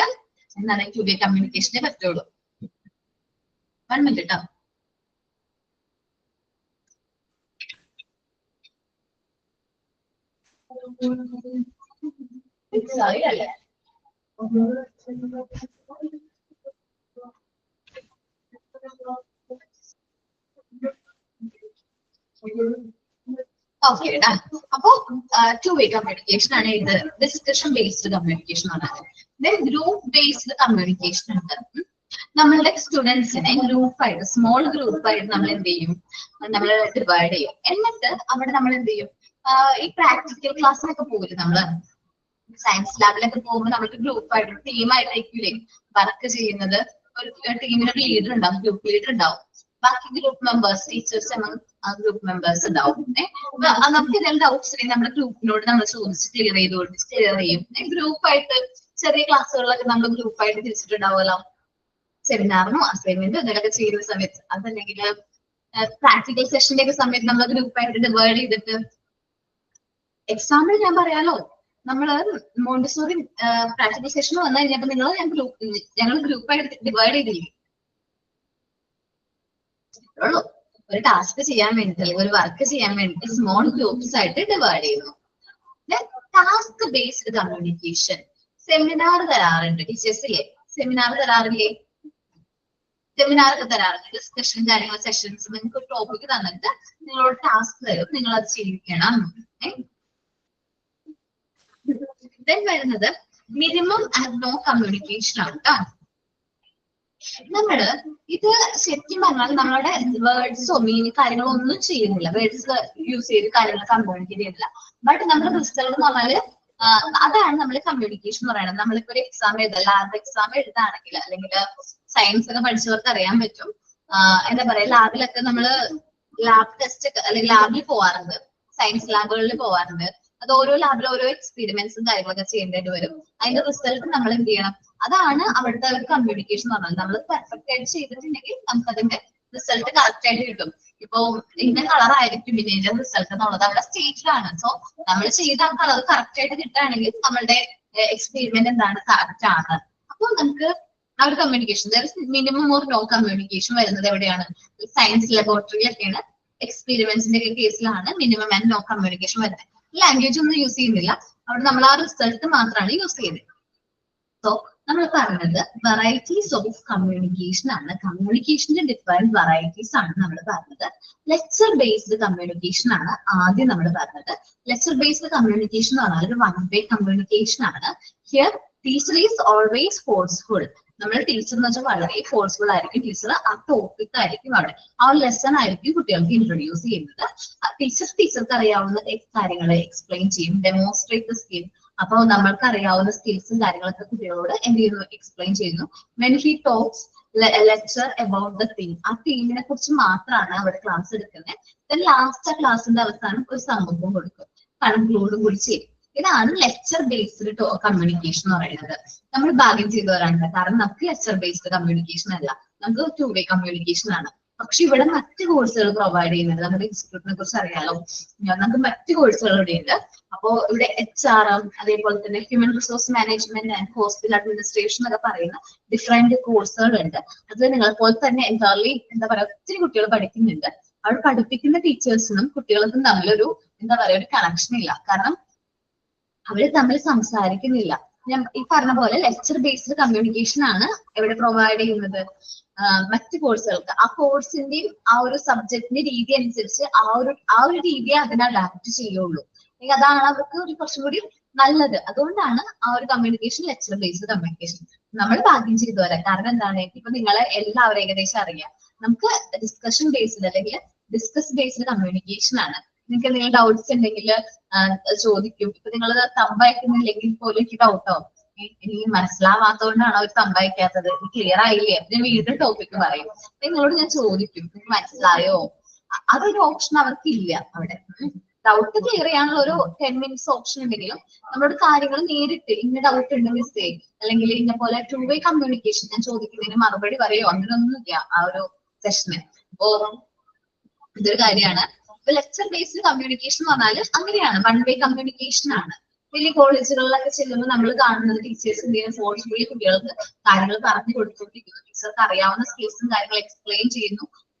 A: എന്താണ് 2 വേ കമ്മ്യൂണിക്കേഷനെ പറ്റുള്ളൂ. 1 മിനിറ്റ് കേട്ടോ. സോറി അല്ലേ, ഓക്കെ. അപ്പോ 2 വേ കമ്മ്യൂണിക്കേഷൻ ആണ് ഇത്, ഡിസ്കഷൻ ബേസ്ഡ് കമ്മ്യൂണിക്കേഷൻ ആണ്. ദെൻ ഗ്രൂപ്പ് ബേസ്ഡ് കമ്മ്യൂണിക്കേഷൻ ഉണ്ട്. നമ്മളുടെ സ്റ്റുഡൻസിനെ ഗ്രൂപ്പായിട്ട്, സ്മോൾ ഗ്രൂപ്പായിട്ട് നമ്മൾ എന്ത് ചെയ്യും, നമ്മൾ ഡിവൈഡ് ചെയ്യും. എന്നിട്ട് അവിടെ നമ്മൾ എന്ത് ചെയ്യും, ഈ പ്രാക്ടിക്കൽ ക്ലാസ്സിലൊക്കെ പോകില്ല, നമ്മള് സയൻസ് ലാബിലൊക്കെ പോകുമ്പോൾ നമ്മൾക്ക് ഗ്രൂപ്പായിട്ട് ടീമായിട്ടായിരിക്കില്ലേ വർക്ക് ചെയ്യുന്നത്. ഒരു ടീമിന് ഒരു ലീഡർ ഉണ്ടാവും, ഗ്രൂപ്പ് ലീഡർ ഉണ്ടാവും, ബാക്കി group members, teachers group members ഉണ്ടാവും. നമുക്ക് എന്തെങ്കിലും ഡൗട്ട്സ് ഉണ്ടെങ്കിൽ നമ്മുടെ ഗ്രൂപ്പിനോട് നമ്മൾ ചോദിച്ച് ക്ലിയർ ചെയ്യും. ഗ്രൂപ്പായിട്ട് ചെറിയ ക്ലാസ്സുകളിലൊക്കെ നമ്മൾ ഗ്രൂപ്പായിട്ട് തിരിച്ചിട്ടുണ്ടാവുമല്ലോ, സെമിനാറിനോ അസൈൻമെന്റോ എന്തെങ്കിലുമൊക്കെ ചെയ്യുന്ന സമയത്ത്. അതല്ലെങ്കിൽ പ്രാക്ടിക്കൽ സെഷന്റെ ഒക്കെ സമയത്ത് നമ്മൾ ഗ്രൂപ്പായിട്ട് ഡിവൈഡ് ചെയ്തിട്ട്, എക്സാമ്പിൾ ഞാൻ പറയാലോ, നമ്മള് മോണ്ടിസോറി പ്രാക്ടിക്കൽ സെഷൻ വന്നു കഴിഞ്ഞപ്പോ ഞങ്ങൾ ഗ്രൂപ്പായിട്ട് ഡിവൈഡ് ചെയ്തില്ലേ ഉള്ളൂ. ഒരു ടാസ്ക് ചെയ്യാൻ വേണ്ടിട്ട് അല്ലെങ്കിൽ ഒരു വർക്ക് ചെയ്യാൻ വേണ്ടിട്ട് സ്മോൾ ഗ്രൂപ്പ്സ് ആയിട്ട് ഡിവൈഡ് ചെയ്യുന്നു. ടാസ്ക് ബേസ്ഡ് കമ്മ്യൂണിക്കേഷൻ, സെമിനാർ തരാറുണ്ട് ടീച്ചേഴ്സില്ലേ, സെമിനാർ തരാറില്ലേ, സെമിനാർ ഒക്കെ തരാറുണ്ട്. ഡിസ്കഷൻ കാര്യങ്ങൾ സെഷൻസ്, നിങ്ങൾക്ക് ഒരു ടോപ്പിക് തന്നിട്ട് നിങ്ങളോട് ടാസ്ക് തരും, നിങ്ങൾ അത് ചെയ്യിക്കണം. ദെൻ വരുന്നത് മിനിമം ആൻഡ് നോ കമ്മ്യൂണിക്കേഷൻ ആണ് കേട്ടോ. നമ്മള് ഇത് ശരിക്കും പറഞ്ഞാൽ നമ്മളുടെ വേർഡ്സോ മീനിങ് കാര്യങ്ങളോ ഒന്നും ചെയ്യുന്നില്ല, വേർഡ്സ് യൂസ് ചെയ്ത് കാര്യങ്ങൾ കമ്മ്യൂണിക്കേറ്റ് ചെയ്യുന്നില്ല. ബട്ട് നമ്മുടെ റിസൾട്ട് എന്ന് പറഞ്ഞാല് അതാണ് നമ്മൾ കമ്മ്യൂണിക്കേഷൻ എന്ന് പറയുന്നത്. നമ്മളിപ്പോ ഒരു എക്സാം എഴുതാം, ലാബ് എക്സാം എഴുതാണെങ്കിൽ, അല്ലെങ്കിൽ സയൻസ് ഒക്കെ പഠിച്ചവർക്ക് അറിയാൻ പറ്റും. എന്താ പറയാ, ലാബിലൊക്കെ നമ്മള് ലാബ് ടെസ്റ്റ് ഒക്കെ അല്ലെങ്കിൽ ലാബിൽ പോവാറുണ്ട്, സയൻസ് ലാബുകളിൽ പോവാറുണ്ട്. അത് ഓരോ ലാബിൽ ഓരോ എക്സ്പെരിമെന്റ്സും കാര്യങ്ങളൊക്കെ ചെയ്യേണ്ടി വരും. അതിന്റെ റിസൾട്ട് നമ്മൾ എന്ത് ചെയ്യണം, അതാണ് അവിടുത്തെ ഒരു കമ്മ്യൂണിക്കേഷൻ എന്ന് പറഞ്ഞാൽ. നമ്മൾ പെർഫെക്റ്റ് ആയിട്ട് ചെയ്തിട്ടുണ്ടെങ്കിൽ നമുക്ക് അതിന്റെ റിസൾട്ട് കറക്റ്റ് ആയിട്ട് കിട്ടും. ഇപ്പൊ ഇന്ന കളർ ആയിരിക്കും ഇതിന്റെ റിസൾട്ട് എന്നുള്ളത് അവിടെ സ്റ്റേജിലാണ്. സോ നമ്മൾ ചെയ്ത ആ കളർ കറക്റ്റ് ആയിട്ട് കിട്ടുകയാണെങ്കിൽ നമ്മളുടെ എക്സ്പെരിമെന്റ് എന്താണ്, കറക്റ്റ് ആണ്. അപ്പൊ നമുക്ക് ആ ഒരു communication, minimum or no communication വരുന്നത് എവിടെയാണ്, സയൻസ് ലബോറട്ടറിയിലൊക്കെയാണ്. എക്സ്പെരിമെന്റ്സിന്റെ കേസിലാണ് മിനിമം ആൻഡ് നോ കമ്മ്യൂണിക്കേഷൻ വരുന്നത്. ലാംഗ്വേജ് ഒന്നും യൂസ് ചെയ്യുന്നില്ല, അവിടെ നമ്മൾ ആ റിസൾട്ട് മാത്രമാണ് യൂസ് ചെയ്യുന്നത്. സോ നമ്മൾ പറഞ്ഞത് വെറൈറ്റീസ് ഓഫ് കമ്മ്യൂണിക്കേഷൻ ആണ്. കമ്മ്യൂണിക്കേഷന്റെ ഡിഫറെന്റ് വെറൈറ്റീസ് ആണ് നമ്മൾ പറഞ്ഞത്. ലെക്ചർ ബേസ്ഡ് കമ്മ്യൂണിക്കേഷൻ ആണ് ആദ്യം നമ്മൾ പറഞ്ഞത്. ലെക്ചർ ബേസ്ഡ് കമ്മ്യൂണിക്കേഷൻ എന്ന് പറഞ്ഞാൽ ഒരു 1 വേ കമ്മ്യൂണിക്കേഷൻ ആണ്. Here teacher is always forceful. നമ്മുടെ ടീച്ചർ എന്ന് വെച്ചാൽ വളരെ ഫോഴ്സ്ഫുൾ ആയിരിക്കും. ടീച്ചർ ആ ടോപ്പിക് ആയിരിക്കും അവിടെ, ആ ഒരു ലെസൺ ആയിരിക്കും കുട്ടികൾക്ക് ഇൻട്രൊഡ്യൂസ് ചെയ്യുന്നത്. ടീച്ചർക്ക് അറിയാവുന്ന കാര്യങ്ങൾ എക്സ്പ്ലെയിൻ ചെയ്യും, ഡെമോൺസ്ട്രേറ്റ് ദ സ്കിൽ. അപ്പൊ നമ്മൾക്ക് അറിയാവുന്ന സ്കിൽസും കാര്യങ്ങളൊക്കെ കുട്ടികളോട് എന്ത് ചെയ്യുന്നു, എക്സ്പ്ലെയിൻ ചെയ്യുന്നു. When he talks lecture about the theme, ആ തീമിനെ കുറിച്ച് മാത്രമാണ് അവിടെ ക്ലാസ് എടുക്കുന്നത്. ദെൻ ലാസ്റ്റ് ആ ക്ലാസ്സിന്റെ അവസാനം ഒരു സമൂഹം കൊടുക്കും, കൺക്ലൂഡും കൂടി ചെയ്യും. ഇതാണ് ലെക്ചർ ബേസ്ഡ് കമ്മ്യൂണിക്കേഷൻ എന്ന് പറയുന്നത്. നമ്മൾ ഭാഗ്യം ചെയ്തവരാണ്, കാരണം നമുക്ക് ലെക്ചർ ബേസ്ഡ് കമ്മ്യൂണിക്കേഷൻ അല്ല, നമുക്ക് 2 വേ കമ്മ്യൂണിക്കേഷൻ ആണ്. പക്ഷെ ഇവിടെ മറ്റ് കോഴ്സുകൾ പ്രൊവൈഡ് ചെയ്യുന്നുണ്ട്. നമ്മുടെ ഇൻസ്റ്റിറ്റ്യൂട്ടിനെ കുറിച്ച് അറിയാലോ, നമുക്ക് മറ്റ് കോഴ്സുകൾ ഇവിടെ ഉണ്ട്. അപ്പോ ഇവിടെ HRM, അതേപോലെ തന്നെ human resource management and hospital administration എന്നൊക്കെ പറയുന്ന ഡിഫറെന്റ് കോഴ്സുകൾ ഉണ്ട്. അത് നിങ്ങളെ പോലെ തന്നെ എൻറ്റയർലി എന്താ പറയാ, ഒത്തിരി കുട്ടികൾ പഠിക്കുന്നുണ്ട്. അവിടെ പഠിപ്പിക്കുന്ന ടീച്ചേഴ്സിനും കുട്ടികൾക്കും തമ്മിലൊരു എന്താ പറയാ, ഒരു കണക്ഷൻ ഇല്ല. കാരണം അവര് തമ്മിൽ സംസാരിക്കുന്നില്ല. ഞാൻ ഈ പറഞ്ഞ പോലെ ലെക്ചർ ബേസ്ഡ് കമ്മ്യൂണിക്കേഷൻ ആണ് എവിടെ പ്രൊവൈഡ് ചെയ്യുന്നത്, മറ്റ് കോഴ്സുകൾക്ക്. ആ കോഴ്സിന്റെയും ആ ഒരു സബ്ജക്റ്റിന്റെ രീതി അനുസരിച്ച് ആ ഒരു രീതിയെ അതിനെ അഡാപ്റ്റ് ചെയ്യുള്ളൂ. അതാണ് അവർക്ക് ഒരു കുറച്ചും കൂടി നല്ലത്. അതുകൊണ്ടാണ് ആ ഒരു കമ്മ്യൂണിക്കേഷൻ ലെക്ചർ ബേസ്ഡ് കമ്മ്യൂണിക്കേഷൻ. നമ്മൾ ഭാഗ്യം ചെയ്തു വരാം. കാരണം എന്താണ്, ഇപ്പൊ നിങ്ങളെ എല്ലാവരും ഏകദേശം അറിയാം. നമുക്ക് ഡിസ്കഷൻ ബേസ്ഡ് അല്ലെങ്കിൽ ഡിസ്കസ് ബേസ്ഡ് കമ്മ്യൂണിക്കേഷൻ ആണ്. നിങ്ങൾക്ക് എന്തെങ്കിലും ഡൗട്ട്സ് ഉണ്ടെങ്കിൽ ചോദിക്കും. ഇപ്പൊ നിങ്ങൾ തമ്പ് അയക്കുന്നില്ലെങ്കിൽ പോലും എനിക്ക് ഡൗട്ടാവും. ഇനി മനസ്സിലാവാത്തതുകൊണ്ടാണ് അവർ സമ്മതിക്കാത്തത്, ക്ലിയർ ആയില്ലേ, ഞാൻ വീണ്ടും ടോപ്പിക് പറയും. നിങ്ങളോട് ഞാൻ ചോദിക്കും നിങ്ങൾക്ക് മനസ്സിലായോ, അതൊരു ഓപ്ഷൻ അവർക്കില്ല അവിടെ. ഡൗട്ട് ക്ലിയർ ചെയ്യാനുള്ള ഒരു 10 minutes ഓപ്ഷൻ ഉണ്ടെങ്കിലും നമ്മളോട് കാര്യങ്ങൾ നേരിട്ട് ഇന്ന ഡൗട്ട് ഉണ്ട് മിസ്സേ, അല്ലെങ്കിൽ ഇന്ന പോലെ 2-way കമ്മ്യൂണിക്കേഷൻ, ഞാൻ ചോദിക്കുന്നതിന് മറുപടി പറയോ, അങ്ങനെയൊന്നുമില്ല ആ ഒരു സെഷന്. അപ്പോ ഇതൊരു കാര്യമാണ്. ഇപ്പൊ ലെക്ചർ ബേസ്ഡ് കമ്മ്യൂണിക്കേഷൻ എന്ന് പറഞ്ഞാൽ അങ്ങനെയാണ്, 1-way കമ്മ്യൂണിക്കേഷൻ ആണ്. വലിയ കോളേജുകളിലൊക്കെ ചെല്ലുമ്പോൾ നമ്മൾ കാണുന്നത് ടീച്ചേഴ്സ് എന്തെങ്കിലും ഫോഴ്സ്ഫുള്ളി കുട്ടികൾക്ക് കാര്യങ്ങൾ പറഞ്ഞു കൊടുത്തുകൊണ്ടിരിക്കുന്നു, ടീച്ചർക്ക് അറിയാവുന്ന സ്കിൽസും കാര്യങ്ങൾ എക്സ്പ്ലെയിൻ ചെയ്യുന്നു,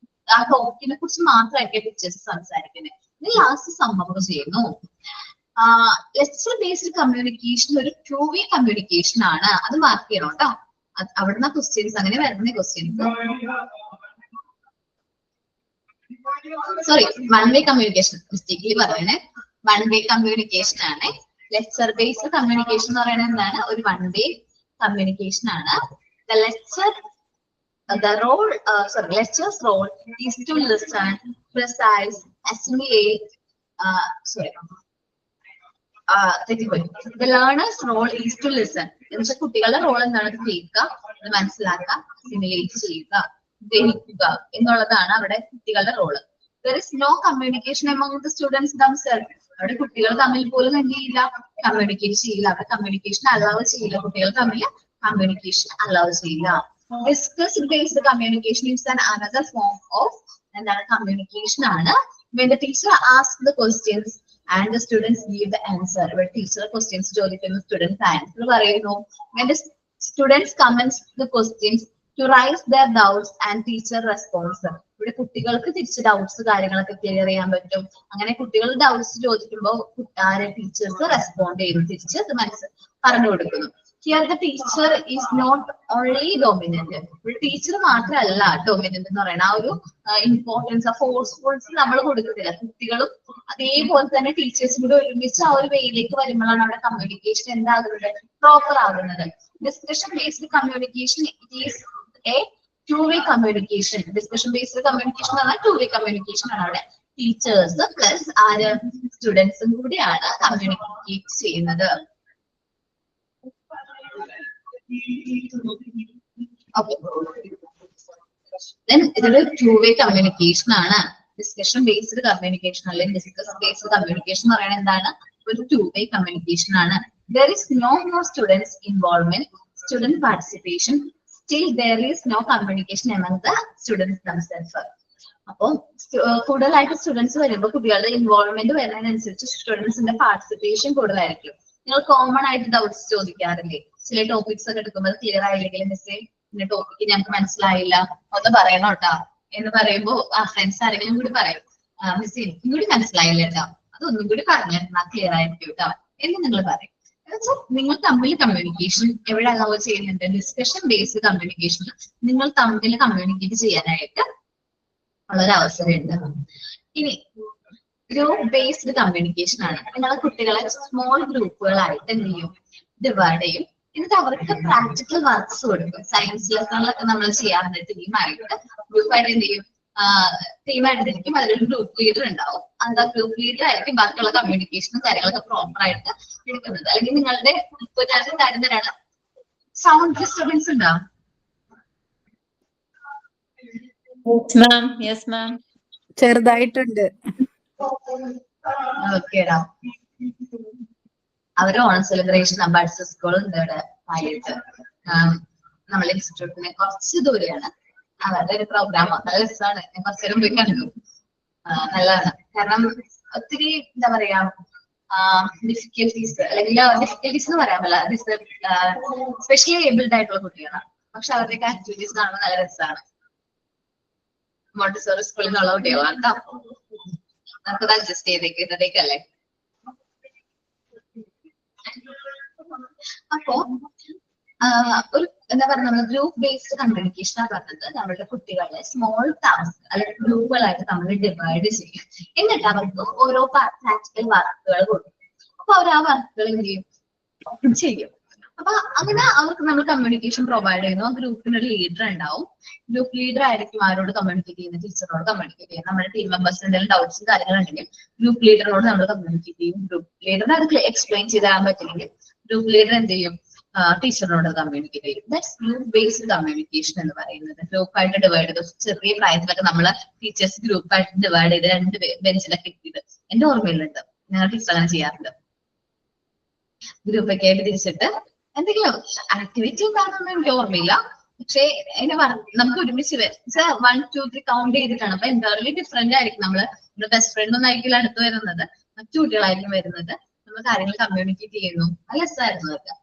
A: ആ ടോപ്പിക്കിനെ കുറിച്ച് മാത്രമായിരിക്കും ടീച്ചേഴ്സ് സംസാരിക്കുന്നത്. ഇത് ലാസ്റ്റ് സമ്മർ ചെയ്യുന്നു. ലെക്ചർ ബേസ്ഡ് കമ്മ്യൂണിക്കേഷൻ ഒരു 2-way കമ്മ്യൂണിക്കേഷൻ ആണ്, അത് മാർക്ക് ചെയ്യണം കേട്ടോ. അവിടുന്ന് ക്വസ്റ്റ്യൻസ് അങ്ങനെ വരുന്ന ക്വസ്റ്റ്യൻസ്. സോറി, 1-way കമ്മ്യൂണിക്കേഷൻ മിസ്റ്റേക്കിൽ പറയണേ, 1-way കമ്മ്യൂണിക്കേഷൻ ആണ്. ലെക്ചർ ബേസ്ഡ് കമ്മ്യൂണിക്കേഷൻ എന്ന് പറയുന്നത് എന്താണ്, ഒരു 1-way കമ്മ്യൂണിക്കേഷൻ ആണ്. Lecture's role is to listen, precise, assimilate, the learner's role is to listen. എന്നുവെച്ചാൽ കുട്ടികളുടെ റോൾ എന്താണ്, കേൾക്കുക, മനസ്സിലാക്കുക, അസിമിലേറ്റ് ചെയ്യുക, ഗ്രഹിക്കുക എന്നുള്ളതാണ് അവിടെ കുട്ടികളുടെ role. There is no communication among the students themselves. അവിടെ കുട്ടികൾ തമ്മിൽ പോലും എന്ത് ചെയ്യില്ല, കമ്മ്യൂണിക്കേറ്റ് ചെയ്യില്ല, അവിടെ കമ്മ്യൂണിക്കേഷൻ അലൗ ചെയ്യില്ല, കുട്ടികൾ തമ്മിൽ കമ്മ്യൂണിക്കേഷൻ അലൗ ചെയ്യില്ല. Discussed based communication is another form of എന്താണ് കമ്മ്യൂണിക്കേഷൻ ആണ്. When the teacher asks the questions and the students give the answer. ഇവിടെ ടീച്ചർ ക്വസ്റ്റ്യൻസ് ചോദിക്കുന്നു, സ്റ്റുഡൻസ് ആൻസർ പറയുന്നു. When the students comments the questions to raise their doubts and teacher responds. ഇവിടെ കുട്ടികൾക്ക് തിരിച്ച് ഡൗട്ട്സ് കാര്യങ്ങളൊക്കെ ക്ലിയർ ചെയ്യാൻ പറ്റും. അങ്ങനെ കുട്ടികൾ ഡൗട്ട്സ് ചോദിക്കുമ്പോൾ ടീച്ചേഴ്സ് റെസ്പോണ്ട് ചെയ്യുന്നു, തിരിച്ച് അത് പറഞ്ഞു കൊടുക്കുന്നു. Here the teacher is not only dominant. Teacher മാത്രമല്ല ഡോമിനന്റ് എന്ന് പറയുന്ന ആ ഒരു ഇമ്പോർട്ടൻസ്, ഫോഴ്സ്ഫുൾസ് നമ്മൾ കൊടുക്കുന്നില്ല, കുട്ടികളും അതേപോലെ തന്നെ ടീച്ചേഴ്സും കൂടെ ഒരുമിച്ച് ആ ഒരു വേയിലേക്ക് വരുമ്പോഴാണ് അവിടെ കമ്മ്യൂണിക്കേഷൻ എന്താകുന്നത്, പ്രോപ്പർ ആകുന്നത്. Discussion based communication is A 2-way communication. Discussion based communication എന്ന് പറഞ്ഞാൽ 2-way കമ്മ്യൂണിക്കേഷൻ ആണ്. അവിടെ ടീച്ചേഴ്സ് പ്ലസ് ആര് സ്റ്റുഡൻസും കൂടിയാണ് കമ്മ്യൂണിക്കേറ്റ് ചെയ്യുന്നത്. ഇതൊരു 2-way കമ്മ്യൂണിക്കേഷൻ ആണ്. ഡിസ്കഷൻ ബേസ്ഡ് കമ്മ്യൂണിക്കേഷൻ അല്ലെങ്കിൽ ഡിസ്കസ് ബേസ്ഡ് കമ്മ്യൂണിക്കേഷൻ എന്ന് പറയുന്നത് എന്താണ്, ഒരു 2-way കമ്മ്യൂണിക്കേഷൻ ആണ്. There is no more students involvement, student participation, still there is no communication among the students themselves. അപ്പം കൂടുതലായിട്ട് സ്റ്റുഡൻസ് വരുമ്പോൾ കുട്ടികളുടെ ഇൻവോൾവ്മെന്റ് വരുന്നതിനനുസരിച്ച് സ്റ്റുഡൻസിന്റെ പാർട്ടിസിപ്പേഷൻ കൂടുതലായിരിക്കും. നിങ്ങൾ കോമൺ ആയിട്ട് ഡൗട്ട്സ് ചോദിക്കാറില്ലേ, ചില ടോപ്പിക്സ് ഒക്കെ എടുക്കുമ്പോൾ ക്ലിയർ ആയില്ലെങ്കിൽ മിസ്സേ ഇന്ന ടോപ്പിക്ക് ഞങ്ങൾക്ക് മനസ്സിലായില്ല ഒന്ന് പറയണം കേട്ടോ എന്ന് പറയുമ്പോൾ ആ ഫ്രണ്ട്സ് ആരെങ്കിലും കൂടി പറയും, മിസ്സേ എനിക്കും കൂടി മനസ്സിലായില്ല കേട്ടോ, അതൊന്നും കൂടി പറഞ്ഞിരുന്നാ ക്ലിയർ ആയിരിക്കും കേട്ടോ എന്ന് നിങ്ങൾ പറയും. നിങ്ങൾ തമ്മിൽ കമ്മ്യൂണിക്കേഷൻ എവിടെ അലൗ ചെയ്യുന്നുണ്ട്, ഡിസ്കഷൻ ബേസ്ഡ് കമ്മ്യൂണിക്കേഷൻ നിങ്ങൾ തമ്മിൽ കമ്മ്യൂണിക്കേറ്റ് ചെയ്യാനായിട്ട് ഉള്ളൊരു അവസരമുണ്ട്. ഇനി ഗ്രൂപ്പ് ബേസ്ഡ് കമ്മ്യൂണിക്കേഷൻ ആണ്. നിങ്ങളെ കുട്ടികളെ സ്മോൾ ഗ്രൂപ്പുകളായിട്ട് എന്ത് ചെയ്യും, ഡിവൈഡ് ചെയ്യും. എന്നിട്ട് അവർക്ക് പ്രാക്ടിക്കൽ വർക്ക്സ് കൊടുക്കും. സയൻസ് ലെസണിലൊക്കെ നമ്മൾ ചെയ്യാറുണ്ട് ടീമായിട്ട്, ഗ്രൂപ്പായിട്ട് എന്ത് ചെയ്യും, ടീമായിട്ട് തിരിക്കും. അതിലൊരു ഗ്രൂപ്പ് ലീഡർ ഉണ്ടാവും. എന്താ ഗ്രൂപ്പ് ലീഡർ ആയിരിക്കും ബാക്കിയുള്ള കമ്മ്യൂണിക്കേഷനും കാര്യങ്ങളൊക്കെ പ്രോപ്പർ ആയിട്ട് എടുക്കുന്നത്. അല്ലെങ്കിൽ നിങ്ങളുടെ തരുന്നവരാണ്. സൗണ്ട് ഡിസ്റ്റർബൻസ് ഉണ്ടോ?
B: ചെറുതായിട്ടുണ്ട്.
A: ഓക്കേടാ. അവര് ഓണം സെലിബ്രേഷൻ ബഡ്സ് സ്കൂൾ ഉണ്ട് ഇവിടെ ആയിട്ട് നമ്മളെ ഇൻസ്റ്റിറ്റ്യൂട്ടിന് കുറച്ച് ദൂരെയാണ്. അവരുടെ ഒരു പ്രോഗ്രാം നല്ല രസമാണ്. ഞാൻ കുറച്ചു നേരം പോയി കണ്ടു. നല്ലതാണ്. കാരണം ഒത്തിരി എന്താ പറയാ ഡിഫിക്കൽട്ടീസ് അല്ലെങ്കിൽ ഡിഫിക്കൽട്ടീസ് എന്ന് പറയാൻ പറ്റില്ല, സ്പെഷ്യലി ഏബിൾഡ് ആയിട്ടുള്ള കുട്ടികളാണ്. പക്ഷെ അവരുടെയൊക്കെ ആക്ടിവിറ്റീസ് കാണുമ്പോൾ നല്ല രസമാണ്. മോണ്ടിസോറി സ്കൂളിൽ നിന്നുള്ള കുട്ടികളാണ് കേട്ടോ. നമുക്കത് അഡ്ജസ്റ്റ് ചെയ്തേക്കുന്നതേക്കല്ലേ. അപ്പോ ഒരു എന്താ പറയുക, നമ്മൾ ഗ്രൂപ്പ് ബേസ്ഡ് കമ്മ്യൂണിക്കേഷൻ ആണ് പറഞ്ഞത്. നമ്മളുടെ കുട്ടികളെ സ്മോൾ ടാസ്ക് അല്ലെങ്കിൽ ഗ്രൂപ്പുകളായിട്ട് നമ്മൾ ഡിവൈഡ് ചെയ്യും. എന്നിട്ട് അവർക്ക് ഓരോ പ്രാക്ടിക്കൽ വർക്കുകൾ കൊടുക്കും. അപ്പൊ അവർ ആ വർക്കുകൾ എന്ത് ചെയ്യും. അപ്പൊ അങ്ങനെ അവർക്ക് നമ്മൾ കമ്മ്യൂണിക്കേഷൻ പ്രൊവൈഡ് ചെയ്യുന്നു. ആ ഗ്രൂപ്പിന് ഒരു ലീഡർ ഉണ്ടാവും. ഗ്രൂപ്പ് ലീഡർ ആയിരിക്കും ആരോട് കമ്മ്യൂണിക്കേറ്റ് ചെയ്യുന്നത്, ടീച്ചറോട് കമ്മ്യൂണിക്കേറ്റ് ചെയ്യും. നമ്മുടെ ടീം മെമ്പേഴ്സിന് എന്തെങ്കിലും ഡൗട്ട്സ് കാര്യങ്ങളുണ്ടെങ്കിൽ ഗ്രൂപ്പ് ലീഡറിനോട് നമ്മൾ കമ്മ്യൂണിക്കേറ്റ് ചെയ്യും. ഗ്രൂപ്പ് ലീഡറിന് അത് എക്സ്പ്ലെയിൻ ചെയ്ത് തരാൻ പറ്റില്ലെങ്കിൽ ഗ്രൂപ്പ് ലീഡർ എന്ത് ചെയ്യും, ടീച്ചറിനോട് കമ്മ്യൂണിക്കേറ്റ് ചെയ്യും. ദാറ്റ്സ് ഗ്രൂപ്പ് ബേസ്ഡ് കമ്മ്യൂണിക്കേഷൻ എന്ന് പറയുന്നത്. ഗ്രൂപ്പായിട്ട് ഡിവൈഡ് ചെയ്ത് ചെറിയ പ്രായത്തിലൊക്കെ നമ്മള് ടീച്ചേഴ്സ് ഗ്രൂപ്പായിട്ട് ഡിവൈഡ് ചെയ്ത് 2 ബെഞ്ചിലൊക്കെ ഇട്ടിട്ട് എന്റെ ഓർമ്മയിലുണ്ട്. ഞങ്ങൾ ടീച്ചർ അങ്ങനെ ചെയ്യാറുണ്ട്. ഗ്രൂപ്പൊക്കെ ആയിട്ട് തിരിച്ചിട്ട് എന്തെങ്കിലും ആക്ടിവിറ്റി ഉണ്ടാകുന്ന എനിക്ക് ഓർമ്മയില്ല. പക്ഷെ നമുക്ക് ഒരുമിച്ച് 1, 2, 3 കൗണ്ട് ചെയ്തിട്ടാണ്. അപ്പൊ എന്തായാലും ഡിഫറെന്റ് ആയിരിക്കും. നമ്മുടെ ബെസ്റ്റ് ഫ്രണ്ട് ഒന്നും ആയിരിക്കില്ല അടുത്ത് വരുന്നത്, മറ്റു കുട്ടികളായിരിക്കും വരുന്നത്. നമ്മൾ കാര്യങ്ങൾ കമ്മ്യൂണിക്കേറ്റ് ചെയ്യുന്നു. നല്ല രസമായിരുന്നു അതൊക്കെ.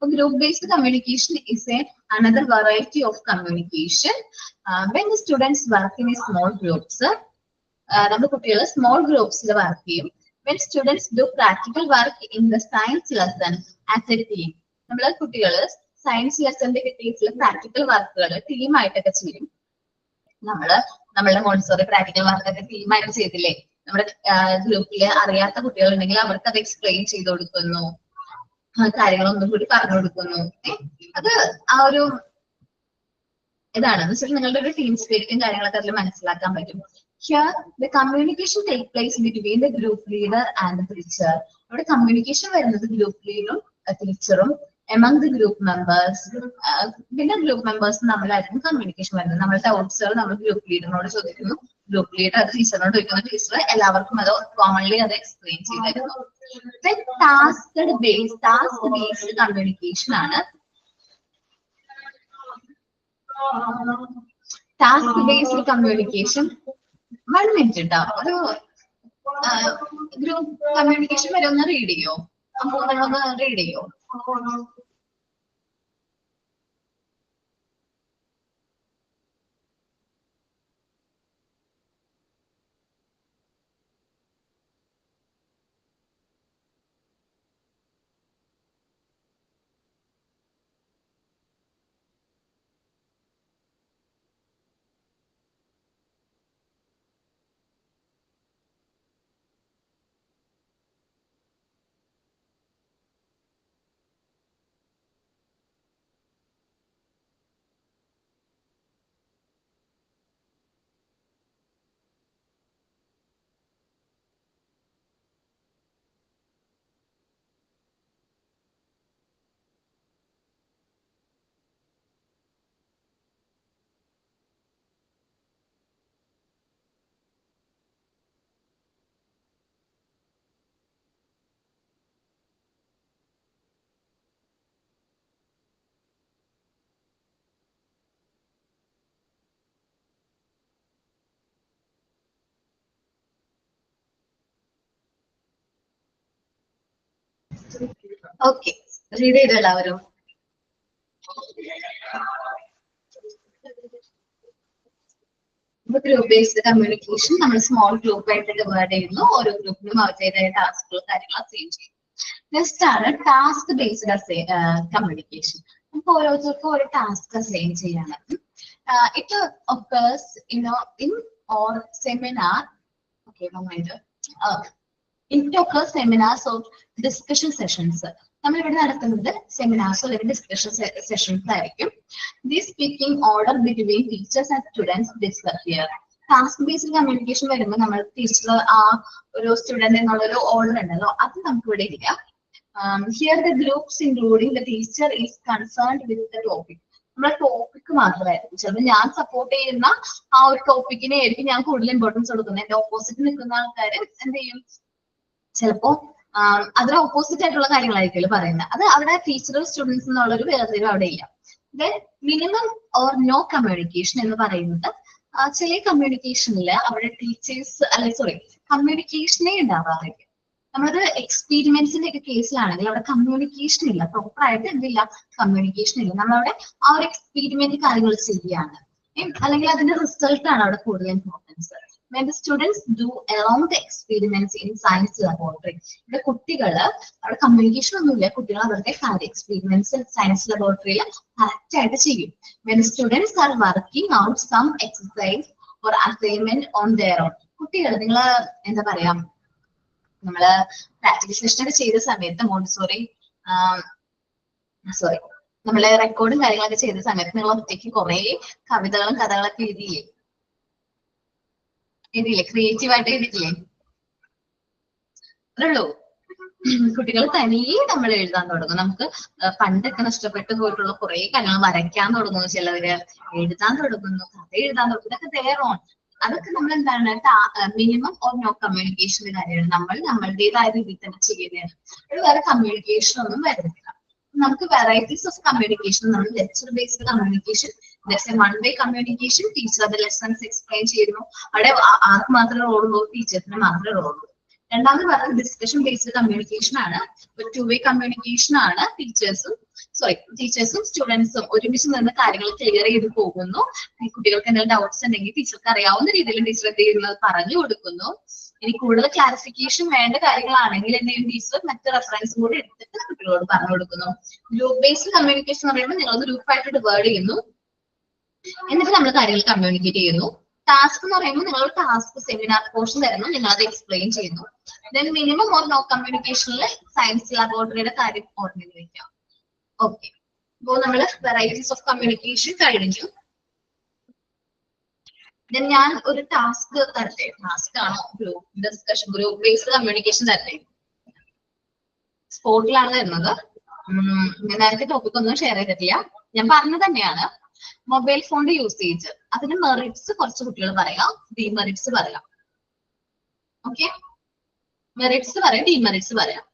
A: So group-based communication is another variety of communication. When the students work in a small groups, നമ്മുടെ കുട്ടികൾ small groups വർക്ക് ചെയ്യും. When students do practical work in the science lesson as a team, നമ്മളെ കുട്ടികൾ സയൻസ് ലെസന്റെ കിട്ടിയിട്ടുള്ള പ്രാക്ടിക്കൽ വർക്കുകൾ ടീമായിട്ടൊക്കെ ചെയ്യും. നമ്മളുടെ മോണ്ടിസോറി പ്രാക്ടിക്കൽ വർക്കൊക്കെ ടീമായിട്ട് ചെയ്തില്ലേ? നമ്മുടെ ഗ്രൂപ്പിൽ അറിയാത്ത കുട്ടികളുണ്ടെങ്കിൽ അവർക്ക് അത് എക്സ്പ്ലെയിൻ ചെയ്ത് കൊടുക്കുന്നു, കാര്യങ്ങളൊന്നും കൂടി പറഞ്ഞു കൊടുക്കുന്നു. അത് ആ ഒരു ഇതാണെന്ന് വെച്ചാൽ നിങ്ങളുടെ ഒരു ടീം സ്പിരിറ്റും കാര്യങ്ങളൊക്കെ അതിൽ മനസ്സിലാക്കാൻ പറ്റും. Here the communication take place between the group leader and the teacher. അവിടെ കമ്മ്യൂണിക്കേഷൻ വരുന്നത് ഗ്രൂപ്പ് ലീഡറും ടീച്ചറും among the group members. പിന്നെ ഗ്രൂപ്പ് മെമ്പേഴ്സ് നമ്മളായിരിക്കും കമ്മ്യൂണിക്കേഷൻ വരുന്നത്. നമ്മുടെ ഡൗട്ട്സുകൾ നമ്മൾ ഗ്രൂപ്പ് ലീഡറിനോട് ചോദിക്കുന്നു, ഗ്രൂപ്പ് ലീഡർ അത് ടീച്ചറിനോട് ചോദിക്കുന്നു, ടീച്ചർ എല്ലാവർക്കും അത് കോമൺലി അത് എക്സ്പ്ലെയിൻ ചെയ്തിരുന്നു. ടാസ്ക് ബേസ്ഡ് കമ്മ്യൂണിക്കേഷൻ ആണ്. ടാസ്ക് ബേസ്ഡ് കമ്മ്യൂണിക്കേഷൻ 1 മിനിറ്റ് ഉണ്ടാവും. ഒരു ഗ്രൂപ്പ് കമ്മ്യൂണിക്കേഷൻ വരെ ഒന്ന് റീഡ് ചെയ്യോ? ഒന്ന് റീഡ് ചെയ്യോ? ഓക്കെ, റീഡ് ചെയ്തു എല്ലാവരും? ഗ്രൂപ്പ് ബേസ്ഡ് കമ്മ്യൂണിക്കേഷൻ നമ്മൾ സ്മോൾ ഗ്രൂപ്പ് ആയിട്ട് ഡിവൈഡ് ചെയ്യുന്നു. ഓരോ ഗ്രൂപ്പിനും അവരുടേതായ ടാസ്കുകളും കാര്യങ്ങളും അസൈൻ ചെയ്യും. നെക്സ്റ്റ് ആണ് ടാസ്ക് ബേസ്ഡ് കമ്മ്യൂണിക്കേഷൻ. നമുക്ക് ഓരോരുത്തർക്കും ഒരു ടാസ്ക് അസൈൻ ചെയ്യാണ്. It occurs in or seminar. Okay, it occurs seminars of discussion sessions. നമ്മൾ ഇവിടെ നടത്തുന്നത് സെമിനാർസോ അല്ലെങ്കിൽ ഡിസ്കഷൻ സെഷൻസ് ആയിരിക്കും. The speaking order between teachers and students discuss here. Task based communication വരുമ്പോൾ നമ്മൾ ടീച്ചർ ആ ഒരു സ്റ്റുഡന്റ് എന്നുള്ള ഒരു ഓർഡർ ഉണ്ടല്ലോ, അത് നമുക്ക് ഇവിടെ ഇല്ല. Here the groups including the teacher is concerned with the topic. നമ്മുടെ ടോപ്പിക് മാത്രമായിരിക്കും. ചിലപ്പോൾ ഞാൻ സപ്പോർട്ട് ചെയ്യുന്ന ആ ഒരു ടോപ്പിക്കിനെ ആയിരിക്കും ഞാൻ കൂടുതൽ ഇമ്പോർട്ടൻസ് കൊടുക്കുന്നത്. എന്റെ ഓപ്പോസിറ്റ് നിൽക്കുന്ന ആൾക്കാർ എന്ത് ചെയ്യും? ചിലപ്പോ അതിന് ഓപ്പോസിറ്റ് ആയിട്ടുള്ള കാര്യങ്ങളായിരിക്കുമല്ലോ പറയുന്നത്. അത് അവിടെ ടീച്ചറും സ്റ്റുഡൻസ് എന്നുള്ള ഒരു വേർതിരിവ് അവിടെ ഇല്ല. Then minimum or no communication എന്ന് പറയുന്നത് ചില കമ്മ്യൂണിക്കേഷനിൽ അവിടെ ടീച്ചേഴ്സ് കമ്മ്യൂണിക്കേഷനേ ഉണ്ടാവാറില്ല. നമ്മളത് എക്സ്പീരിമെന്റ്സിന്റെ ഒക്കെ കേസിലാണെങ്കിൽ അവിടെ കമ്മ്യൂണിക്കേഷൻ ഇല്ല, പ്രോപ്പർ ആയിട്ട് എന്തില്ല, കമ്മ്യൂണിക്കേഷൻ ഇല്ല. നമ്മളവിടെ ആ ഒരു എക്സ്പീരിമെന്റ് കാര്യങ്ങൾ ചെയ്യുകയാണ്, അല്ലെങ്കിൽ അതിന്റെ റിസൾട്ട് ആണ് അവിടെ കൂടുതൽ importance. When the students do along the experiments in science laboratory, ഇവിടെ കുട്ടികള് അവിടെ കമ്മ്യൂണിക്കേഷൻ ഒന്നുമില്ല, കുട്ടികൾ അവരുടെ എക്സ്പീരിമെന്റ്സ് സയൻസ് ലബോറട്ടറിയിൽ കറക്റ്റ് ആയിട്ട് ചെയ്യും. When the students are working out some exercise or assignment on their own, കുട്ടികൾ നിങ്ങള് എന്താ പറയാ, നമ്മള് പ്രാക്ടിക്കൽ സെഷൻ ഒക്കെ ചെയ്ത സമയത്ത് നമ്മള് റെക്കോർഡും കാര്യങ്ങളൊക്കെ ചെയ്ത സമയത്ത് നിങ്ങൾ ഒറ്റയ്ക്ക് കുറെ കവിതകളും കഥകളൊക്കെ എഴുതിയില്ലേ? ക്രിയേറ്റീവ് ആയിട്ട് എഴുതിയിട്ടില്ലേ? അതുള്ളൂ. കുട്ടികൾ തനിയെ നമ്മൾ എഴുതാൻ തുടങ്ങും. നമുക്ക് പണ്ടൊക്കെ നഷ്ടപ്പെട്ടു പോയിട്ടുള്ള കുറെ കാര്യങ്ങൾ വരയ്ക്കാൻ തുടങ്ങുന്നു, ചിലവര് എഴുതാൻ തുടങ്ങുന്നു, കഥ എഴുതാൻ തുടങ്ങും. ഇതൊക്കെ their own. അതൊക്കെ നമ്മൾ എന്താണ് മിനിമം ഓർ നോ കമ്മ്യൂണിക്കേഷന്റെ കാര്യമാണ്. നമ്മൾ നമ്മളുടേതായ രീതിയിൽ തന്നെ ചെയ്യുന്നതാണ്. ഒരു വേറെ കമ്മ്യൂണിക്കേഷൻ ഒന്നും വരുന്നില്ല. നമുക്ക് വെറൈറ്റീസ് ഓഫ് കമ്മ്യൂണിക്കേഷൻ, നമ്മൾ lecture based communication, one way communication, teacher അത് ലെസൺസ് എക്സ്പ്ലെയിൻ ചെയ്യുന്നു, അവിടെ ആർക്ക് മാത്രമേ റോളുള്ളൂ, ടീച്ചേഴ്സിന് മാത്രമേ റോളുള്ളൂ. രണ്ടാമത് പറയുന്നത് ഡിസ്കഷൻ ബേസ്ഡ് കമ്മ്യൂണിക്കേഷൻ ആണ്. ടു വേ കമ്മ്യൂണിക്കേഷൻ ആണ്. ടീച്ചേഴ്സും സ്റ്റുഡൻസും ഒരുമിച്ച് നിന്ന് കാര്യങ്ങൾ ക്ലിയർ ചെയ്ത് പോകുന്നു. കുട്ടികൾക്ക് എന്തെങ്കിലും ഡൗട്ട്സ് ഉണ്ടെങ്കിൽ ടീച്ചർക്ക് അറിയാവുന്ന രീതിയിൽ ടീച്ചർ എന്ത് ചെയ്യുന്നത് പറഞ്ഞു കൊടുക്കുന്നു. ഇനി കൂടുതൽ ക്ലാരിഫിക്കേഷൻ വേണ്ട കാര്യങ്ങളാണെങ്കിൽ എന്ത് ചെയ്യും, ടീച്ചർ മറ്റ് റെഫറൻസ് കൂടെ എടുത്തിട്ട് കുട്ടികളോട് പറഞ്ഞു കൊടുക്കുന്നു. ഗ്രൂപ്പ് ബേസ്ഡ് കമ്മ്യൂണിക്കേഷൻ എന്ന് പറയുമ്പോൾ നിങ്ങൾ ഗ്രൂപ്പായിട്ട് ഡിവൈഡ് ചെയ്യുന്നു, എന്നിട്ട് നമ്മൾ കാര്യങ്ങൾ കമ്മ്യൂണിക്കേറ്റ് ചെയ്യുന്നു. ടാസ്ക് എന്ന് പറയുമ്പോൾ നിങ്ങൾ ടാസ്ക് സെമിനാർ പോർഷൻ തരുന്നു, നിങ്ങൾ അത് എക്സ്പ്ലെയിൻ ചെയ്യുന്നു. ദെൻ മിനിമം ഓർ നോ കമ്മ്യൂണിക്കേഷനിൽ സയൻസ് ലബോറട്ടറിയുടെ കാര്യം ഓർമ്മയിൽ വെക്കാം. ഓക്കെ, അപ്പോൾ നമ്മൾ വെറൈറ്റീസ് ഓഫ് കമ്മ്യൂണിക്കേഷൻ കഴിഞ്ഞു. ദെൻ ഞാൻ ഒരു ടാസ്ക് തരട്ടെ. ടാസ്ക് ആണോ group discussion, group based communication തരട്ടെ? സ്പോട്ടിലാണ് തരുന്നത്. നേരത്തെ ടോപ്പിക് ഒന്നും ഷെയർ ചെയ്തിട്ടില്ല, ഞാൻ പറഞ്ഞു തന്നെയാണ്. മൊബൈൽ ഫോണിന്റെ യൂസേജ്, അതിന് മെറിറ്റ്സ് കുറച്ച് കുട്ടികൾ പറയാം, ഡിമെറിറ്റ്സ് പറയാം. ഓക്കെ, മെറിറ്റ്സ് പറയാം, ഡിമെറിറ്റ്സ് പറയാം.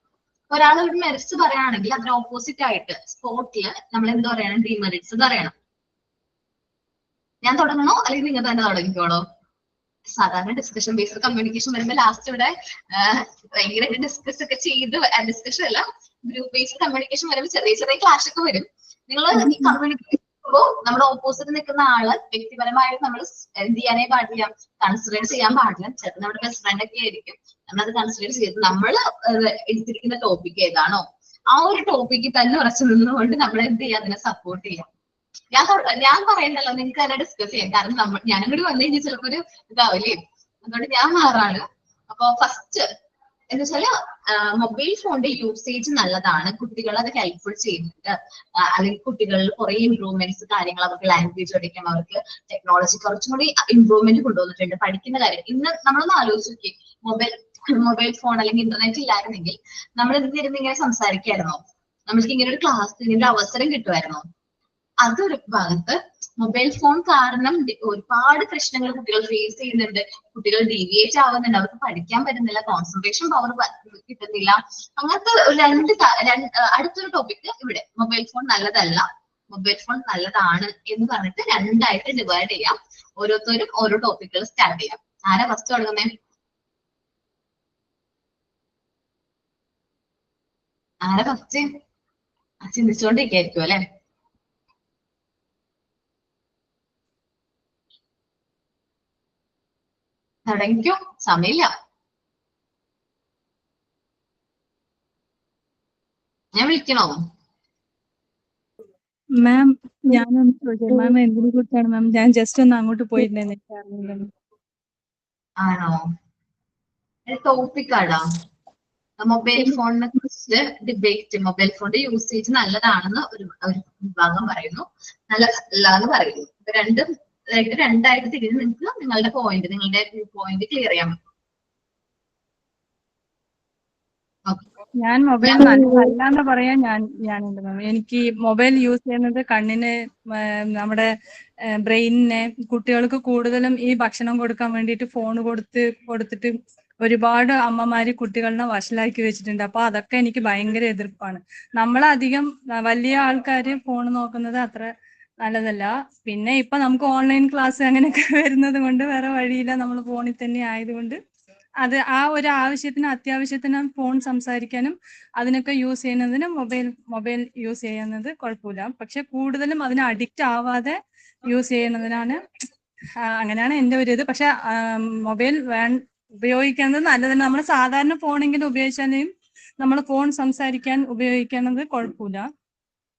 A: ഒരാൾ ഒരു മെറിറ്റ്സ് പറയുകയാണെങ്കിൽ അതിന് ഓപ്പോസിറ്റ് ആയിട്ട് സ്പോട്ടില് നമ്മൾ എന്ത് പറയണം, ഡിമെറിറ്റ്സ് പറയണം. ഞാൻ തുടങ്ങണോ അല്ലെങ്കിൽ നിങ്ങൾ തന്നെ തുടങ്ങിക്കോളോ? സാധാരണ ഡിസ്കഷൻ ബേസ്ഡ് കമ്മ്യൂണിക്കേഷൻ വരുമ്പോൾ ലാസ്റ്റ് ഇവിടെ ഭയങ്കരമായിട്ട് ഡിസ്കസ് ഒക്കെ ചെയ്ത്, ഡിസ്കഷൻ അല്ല ഗ്രൂപ്പ് ബേസ്ഡ് കമ്മ്യൂണിക്കേഷൻ വരുമ്പോൾ ചെറിയ ചെറിയ ക്ലാഷ് ഒക്കെ വരും. നിങ്ങൾ ഈ കമ്മ്യൂണിക്കേഷൻ നമ്മുടെ ഓപ്പോസിറ്റ് നിൽക്കുന്ന ആള് വ്യക്തിപരമായിട്ട് നമ്മൾ എന്ത് ചെയ്യാനേ പാടില്ല, കൺസിഡർ ചെയ്യാൻ പാടില്ല. ചിലപ്പോൾ നമ്മുടെ ബെസ്റ്റ് ഫ്രണ്ട് ഒക്കെ ആയിരിക്കും, നമ്മളത് കൺസിഡർ ചെയ്ത് നമ്മൾ എടുത്തിരിക്കുന്ന ടോപ്പിക് ഏതാണോ ആ ഒരു ടോപ്പിക്ക് തന്നെ ഉറച്ചു നിന്നുകൊണ്ട് നമ്മൾ എന്ത് ചെയ്യാം, അതിനെ സപ്പോർട്ട് ചെയ്യാം. ഞാൻ പറയണ്ടല്ലോ, നിങ്ങൾക്ക് തന്നെ ഡിസ്കസ് ചെയ്യാം. കാരണം ഞാനും കൂടി വന്നു കഴിഞ്ഞാൽ ചിലപ്പോൾ ഒരു ഇതാവില്ലേ, അതുകൊണ്ട് ഞാൻ മാറാണ്. അപ്പൊ ഫസ്റ്റ് എന്ന് വെച്ചാല് മൊബൈൽ ഫോണിന്റെ യൂസേജ് നല്ലതാണ്, കുട്ടികൾ അത് ഹെൽപ്ഫുൾ ചെയ്യുന്നുണ്ട്. അല്ലെങ്കിൽ കുട്ടികളിൽ കുറെ ഇംപ്രൂവ്മെന്റ്സ് കാര്യങ്ങൾ, അവർക്ക് ലാംഗ്വേജ് പഠിക്കണം, അവർക്ക് ടെക്നോളജി കുറച്ചും കൂടി ഇംപ്രൂവ്മെന്റ് കൊണ്ടുവന്നിട്ടുണ്ട്. പഠിക്കുന്ന കാര്യം ഇന്ന് നമ്മളൊന്ന് ആലോചിച്ച് നോക്കി, മൊബൈൽ ഫോൺ അല്ലെങ്കിൽ ഇന്റർനെറ്റ് ഇല്ലായിരുന്നെങ്കിൽ നമ്മൾ എന്തിരുന്ന് ഇങ്ങനെ സംസാരിക്കായിരുന്നോ? നമ്മൾക്ക് ഇങ്ങനെ ഒരു ക്ലാസ്, ഇങ്ങനെ ഒരു അവസരം കിട്ടുമായിരുന്നോ? അതൊരു ഭാഗത്ത്. മൊബൈൽ ഫോൺ കാരണം ഒരുപാട് പ്രശ്നങ്ങൾ കുട്ടികൾ ഫേസ് ചെയ്യുന്നുണ്ട്. കുട്ടികൾ ഡീവിയേറ്റ് ആവുന്നുണ്ട്, അവർക്ക് പഠിക്കാൻ പറ്റുന്നില്ല, കോൺസെൻട്രേഷൻ പവർ കിട്ടുന്നില്ല. അങ്ങനത്തെ അടുത്തൊരു ടോപ്പിക് ഇവിടെ മൊബൈൽ ഫോൺ നല്ലതല്ല, മൊബൈൽ ഫോൺ നല്ലതാണ് എന്ന് പറഞ്ഞിട്ട് രണ്ടായിട്ട് ഡിവൈഡ് ചെയ്യാം. ഓരോരുത്തരും ഓരോ ടോപ്പിക്കുകൾ സ്റ്റാർട്ട് ചെയ്യാം. ആരാ ഫസ്റ്റ് തുടങ്ങുന്നേ? ആരാ ഫസ്റ്റ്? ചിന്തിച്ചുകൊണ്ടിരിക്കായിരിക്കും അല്ലെ? തുടങ്ങിക്കോ, സമയമില്ല. ഞാൻ വിളിക്കണോ?
D: മാം ഞാനൊന്ന് ചോദിക്കാം, മാം എന്തിനെ കുറിച്ചാണ് മാം? ഞാൻ ജസ്റ്റ് ഒന്ന് അങ്ങോട്ട് പോയിട്ടുണ്ടായിരുന്നു.
A: ആണോ? ടോപ്പിക്കാടാ മൊബൈൽ ഫോണിനെ കുറിച്ച് ഡിബേറ്റ്. മൊബൈൽ ഫോണിന്റെ യൂസേജ് നല്ലതാണെന്ന് ഒരു വിഭാഗം പറയുന്നു, നല്ലതല്ല എന്ന് പറയുന്നു. രണ്ടായിട്ട് തിരിഞ്ഞ് നിങ്ങൾക്ക് നിങ്ങളുടെ വ്യൂ പോയിന്റ് ക്ലിയർ ചെയ്യാൻ പറ്റും.
D: ഞാൻ മൊബൈൽ നല്ലതല്ലാന്ന് പറയാൻ ഞാനുണ്ട് മാം. എനിക്ക് മൊബൈൽ യൂസ് ചെയ്യുന്നത് കണ്ണിന്, നമ്മുടെ ബ്രെയിനിനെ, കുട്ടികൾക്ക് കൂടുതലും ഈ ഭക്ഷണം കൊടുക്കാൻ വേണ്ടിയിട്ട് ഫോൺ കൊടുത്തിട്ട് ഒരുപാട് അമ്മമാര് കുട്ടികളെ വഷളാക്കി വെച്ചിട്ടുണ്ട്. അപ്പൊ അതൊക്കെ എനിക്ക് ഭയങ്കര എതിർപ്പാണ്. നമ്മളധികം വലിയ ആൾക്കാര് ഫോൺ നോക്കുന്നത് അത്ര നല്ലതല്ല. പിന്നെ ഇപ്പൊ നമുക്ക് ഓൺലൈൻ ക്ലാസ് അങ്ങനെയൊക്കെ വരുന്നത് കൊണ്ട് വേറെ വഴിയില്ല, നമ്മൾ ഫോണിൽ തന്നെ ആയതുകൊണ്ട് അത് ആ ഒരു അത്യാവശ്യത്തിന് ഫോൺ സംസാരിക്കാനും അതിനൊക്കെ യൂസ് ചെയ്യുന്നതിന് മൊബൈൽ യൂസ് ചെയ്യുന്നത് കുഴപ്പമില്ല. പക്ഷെ കൂടുതലും അതിന് അഡിക്റ്റ് ആവാതെ യൂസ് ചെയ്യുന്നതിനാണ്, അങ്ങനെയാണ് എൻ്റെ ഒരു ഇത്. പക്ഷെ മൊബൈൽ ഉപയോഗിക്കുന്നത് നല്ലതന്നെ. നമ്മൾ സാധാരണ ഫോണെങ്കിലും ഉപയോഗിച്ചാലും നമ്മൾ ഫോൺ സംസാരിക്കാൻ ഉപയോഗിക്കുന്നത് കുഴപ്പമില്ല.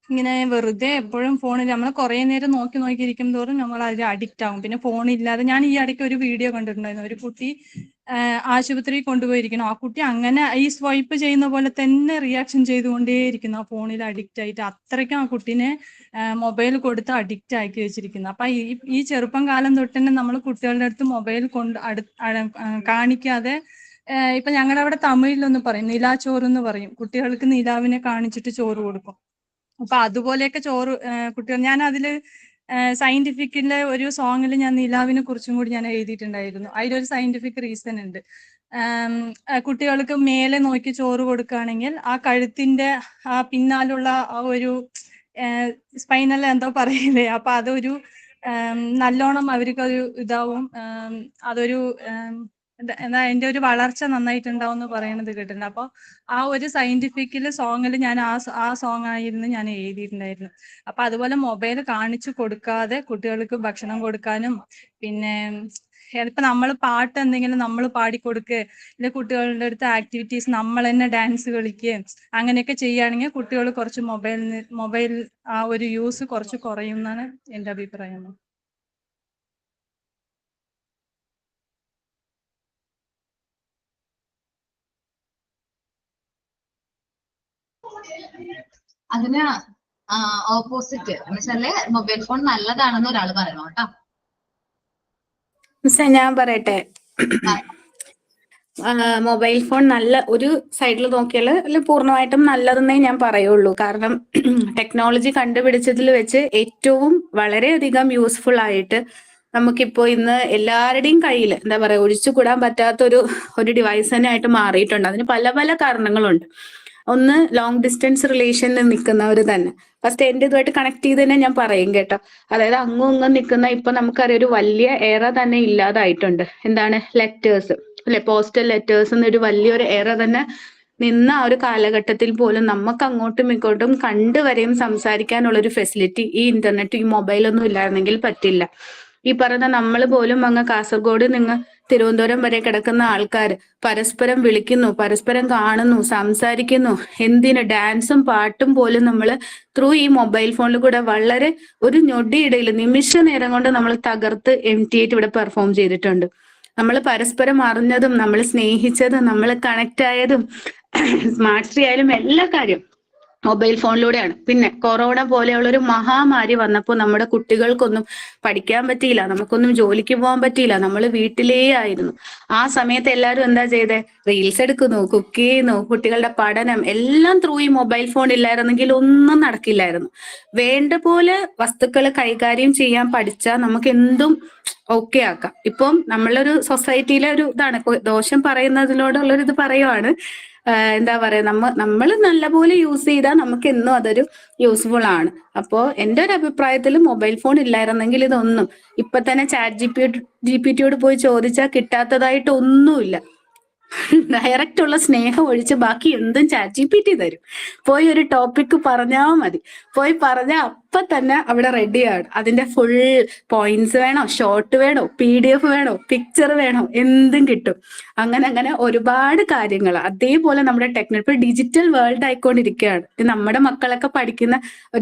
D: ഇങ്ങനെ വെറുതെ എപ്പോഴും ഫോണിൽ നമ്മൾ കുറെ നേരം നോക്കിയിരിക്കും തോറും നമ്മൾ അതിൽ അഡിക്റ്റ് ആകും. പിന്നെ ഫോണില്ലാതെ ഞാൻ ഈ ഇടയ്ക്ക് ഒരു വീഡിയോ കണ്ടിട്ടുണ്ടായിരുന്നു, ഒരു കുട്ടി ആശുപത്രിയിൽ കൊണ്ടുപോയിരിക്കണം. ആ കുട്ടി അങ്ങനെ ഈ സ്വൈപ്പ് ചെയ്യുന്ന പോലെ തന്നെ റിയാക്ഷൻ ചെയ്തുകൊണ്ടേയിരിക്കുന്നു, ആ ഫോണിൽ അഡിക്റ്റ് ആയിട്ട്. അത്രയ്ക്കും ആ കുട്ടീനെ മൊബൈൽ കൊടുത്ത് അഡിക്റ്റ് ആക്കി വെച്ചിരിക്കുന്നു. അപ്പൊ ഈ ചെറുപ്പം കാലം തൊട്ട് തന്നെ നമ്മൾ കുട്ടികളുടെ അടുത്ത് മൊബൈൽ കാണിക്കാതെ ഇപ്പൊ ഞങ്ങളുടെ അവിടെ തമിഴിലൊന്ന് പറയും നിലാച്ചോറ് എന്ന് പറയും. കുട്ടികൾക്ക് നിലാവിനെ കാണിച്ചിട്ട് ചോറ് കൊടുക്കും. അപ്പൊ അതുപോലെയൊക്കെ ചോറ് കുട്ടികൾ, ഞാൻ അതില് സയന്റിഫിക്കിലെ ഒരു സോങ്ങിൽ ഞാൻ നിലാവിനെ കുറിച്ചും കൂടി ഞാൻ എഴുതിയിട്ടുണ്ടായിരുന്നു. അതിലൊരു സയന്റിഫിക് റീസൺ ഉണ്ട്. കുട്ടികൾക്ക് മേലെ നോക്കി ചോറ് കൊടുക്കുകയാണെങ്കിൽ ആ കഴുത്തിന്റെ ആ പിന്നാലുള്ള ആ ഒരു സ്പൈനൽ എന്തോ പറയില്ലേ, അപ്പൊ അതൊരു നല്ലോണം അവർക്കൊരു ഇതാവും, അതൊരു എന്താ അതിന്റെ ഒരു വളർച്ച നന്നായിട്ടുണ്ടാവും എന്ന് പറയണത് കേട്ടിട്ടുണ്ട്. അപ്പൊ ആ ഒരു സയന്റിഫിക്കല് സോങ്ങിൽ ഞാൻ ആ സോങ് ആയിരുന്നു ഞാൻ എഴുതിയിട്ടുണ്ടായിരുന്നു. അപ്പൊ അതുപോലെ മൊബൈൽ കാണിച്ചു കൊടുക്കാതെ കുട്ടികൾക്ക് ഭക്ഷണം കൊടുക്കാനും, പിന്നെ ഇപ്പൊ നമ്മൾ പാട്ട് എന്തെങ്കിലും നമ്മൾ പാടിക്കൊടുക്കുക, ഇല്ല കുട്ടികളുടെ അടുത്ത് ആക്ടിവിറ്റീസ് നമ്മൾ തന്നെ ഡാൻസ് കളിക്കുക, അങ്ങനെയൊക്കെ ചെയ്യുകയാണെങ്കിൽ കുട്ടികൾ കുറച്ച് മൊബൈൽ ആ ഒരു യൂസ് കുറച്ച് കുറയും എന്നാണ് എന്റെ അഭിപ്രായം.
A: അതിന് ഓപ്പോസിറ്റ് എന്ന് വെച്ചാല് മൊബൈൽ ഫോൺ നല്ലതാണെന്ന് ഒരാൾ പറയണം കേട്ടോ.
B: ഞാൻ പറയട്ടെ, മൊബൈൽ ഫോൺ നല്ല ഒരു സൈഡിൽ നോക്കിയാൽ അല്ല പൂർണ്ണമായിട്ടും നല്ലതെന്നേ ഞാൻ പറയുള്ളൂ. കാരണം ടെക്നോളജി കണ്ടുപിടിച്ചതിൽ വെച്ച് ഏറ്റവും വളരെയധികം യൂസ്ഫുൾ ആയിട്ട് നമുക്കിപ്പോ ഇന്ന് എല്ലാവരുടെയും കയ്യിൽ എന്താ പറയാ ഒഴിച്ചുകൂടാൻ പറ്റാത്തൊരു ഡിവൈസ് തന്നെ ആയിട്ട് മാറിയിട്ടുണ്ട്. അതിന് പല പല കാരണങ്ങളുണ്ട്. ഒന്ന്, ലോങ് ഡിസ്റ്റൻസ് റിലേഷനിൽ നിൽക്കുന്നവർ തന്നെ. ഫസ്റ്റ് എന്റെ ഇതുമായിട്ട് കണക്ട് ചെയ്ത് തന്നെ ഞാൻ പറയും കേട്ടോ. അതായത് അങ്ങും ഇങ്ങും നിൽക്കുന്ന ഇപ്പൊ നമുക്കറിയാം ഒരു വലിയ എറ തന്നെ ഇല്ലാതായിട്ടുണ്ട്. എന്താണ് ലെറ്റേഴ്സ് അല്ലെ, പോസ്റ്റൽ ലെറ്റേഴ്സ് എന്നൊരു വലിയൊരു എറ തന്നെ നിന്ന ആ ഒരു കാലഘട്ടത്തിൽ പോലും നമുക്ക് അങ്ങോട്ടും ഇങ്ങോട്ടും കണ്ടുവരെയും സംസാരിക്കാനുള്ള ഒരു ഫെസിലിറ്റി ഈ ഇന്റർനെറ്റ് ഈ മൊബൈലൊന്നും ഇല്ലായിരുന്നെങ്കിൽ പറ്റില്ല. ഈ പറയുന്ന നമ്മൾ പോലും അങ്ങ് കാസർഗോഡ് നിന്ന് തിരുവനന്തപുരം വരെ കിടക്കുന്ന ആൾക്കാർ പരസ്പരം വിളിക്കുന്നു, പരസ്പരം കാണുന്നു, സംസാരിക്കുന്നു. എന്തിന് ഡാൻസും പാട്ടും പോലും നമ്മൾ ത്രൂ ഈ മൊബൈൽ ഫോണിൽ കൂടെ വളരെ ഒരു ഞൊടിയിടയിൽ നിമിഷ നേരം കൊണ്ട് നമ്മൾ തകർത്ത് ആയിട്ട് ഇവിടെ പെർഫോം ചെയ്തിട്ടുണ്ട്. നമ്മൾ പരസ്പരം അറിഞ്ഞതും നമ്മൾ സ്നേഹിച്ചതും നമ്മൾ കണക്ട് ആയതും സ്മാർട്ട് ആയാലും എല്ലാ കാര്യം മൊബൈൽ ഫോണിലൂടെയാണ്. പിന്നെ കൊറോണ പോലെയുള്ള ഒരു മഹാമാരി വന്നപ്പോൾ നമ്മുടെ കുട്ടികൾക്കൊന്നും പഠിക്കാൻ പറ്റിയില്ല, നമുക്കൊന്നും ജോലിക്ക് പോകാൻ പറ്റിയില്ല, നമ്മൾ വീട്ടിലേ ആയിരുന്നു. ആ സമയത്ത് എല്ലാവരും എന്താ ചെയ്തേ, റീൽസ് എടുക്കുന്നു, കുക്ക് ചെയ്യുന്നു, കുട്ടികളുടെ പഠനം എല്ലാം ത്രൂ ഈ മൊബൈൽ ഫോൺ ഇല്ലായിരുന്നെങ്കിൽ ഒന്നും നടക്കില്ലായിരുന്നു. വേണ്ട പോലെ വസ്തുക്കൾ കൈകാര്യം ചെയ്യാൻ പഠിച്ചാൽ നമുക്ക് എന്തും ഓക്കെ ആക്കാം. ഇപ്പം നമ്മളൊരു സൊസൈറ്റിയിലെ ഒരു ഇതാണ്, ദോഷം പറയുന്നതിനോടുള്ളൊരു ഇത് പറയുവാണ്. എന്താ പറയാ, നമ്മൾ നല്ലപോലെ യൂസ് ചെയ്താൽ നമുക്ക് എന്നും അതൊരു യൂസ്ഫുൾ ആണ്. അപ്പോ എന്റെ ഒരു അഭിപ്രായത്തിൽ മൊബൈൽ ഫോൺ ഇല്ലായിരുന്നെങ്കിൽ ഇതൊന്നും ഇപ്പൊ തന്നെ GPT പോയി ചോദിച്ചാൽ കിട്ടാത്തതായിട്ട് ഒന്നുമില്ല. ഡയറക്റ്റ് ഉള്ള സ്നേഹം ഒഴിച്ച് ബാക്കി എന്തും ChatGPT തരും. പോയി ഒരു ടോപ്പിക് പറഞ്ഞാൽ മതി, പോയി പറഞ്ഞാൽ അപ്പൊ തന്നെ അവിടെ റെഡിയാണ്. അതിന്റെ ഫുൾ പോയിന്റ്സ് വേണോ, ഷോർട്ട് വേണോ, PDF വേണോ, പിക്ചർ വേണോ, എന്തും കിട്ടും. അങ്ങനെ ഒരുപാട് കാര്യങ്ങൾ. അതേപോലെ നമ്മുടെ ഇപ്പൊ ഡിജിറ്റൽ വേൾഡ് ആയിക്കൊണ്ടിരിക്കുകയാണ്. നമ്മുടെ മക്കളൊക്കെ പഠിക്കുന്ന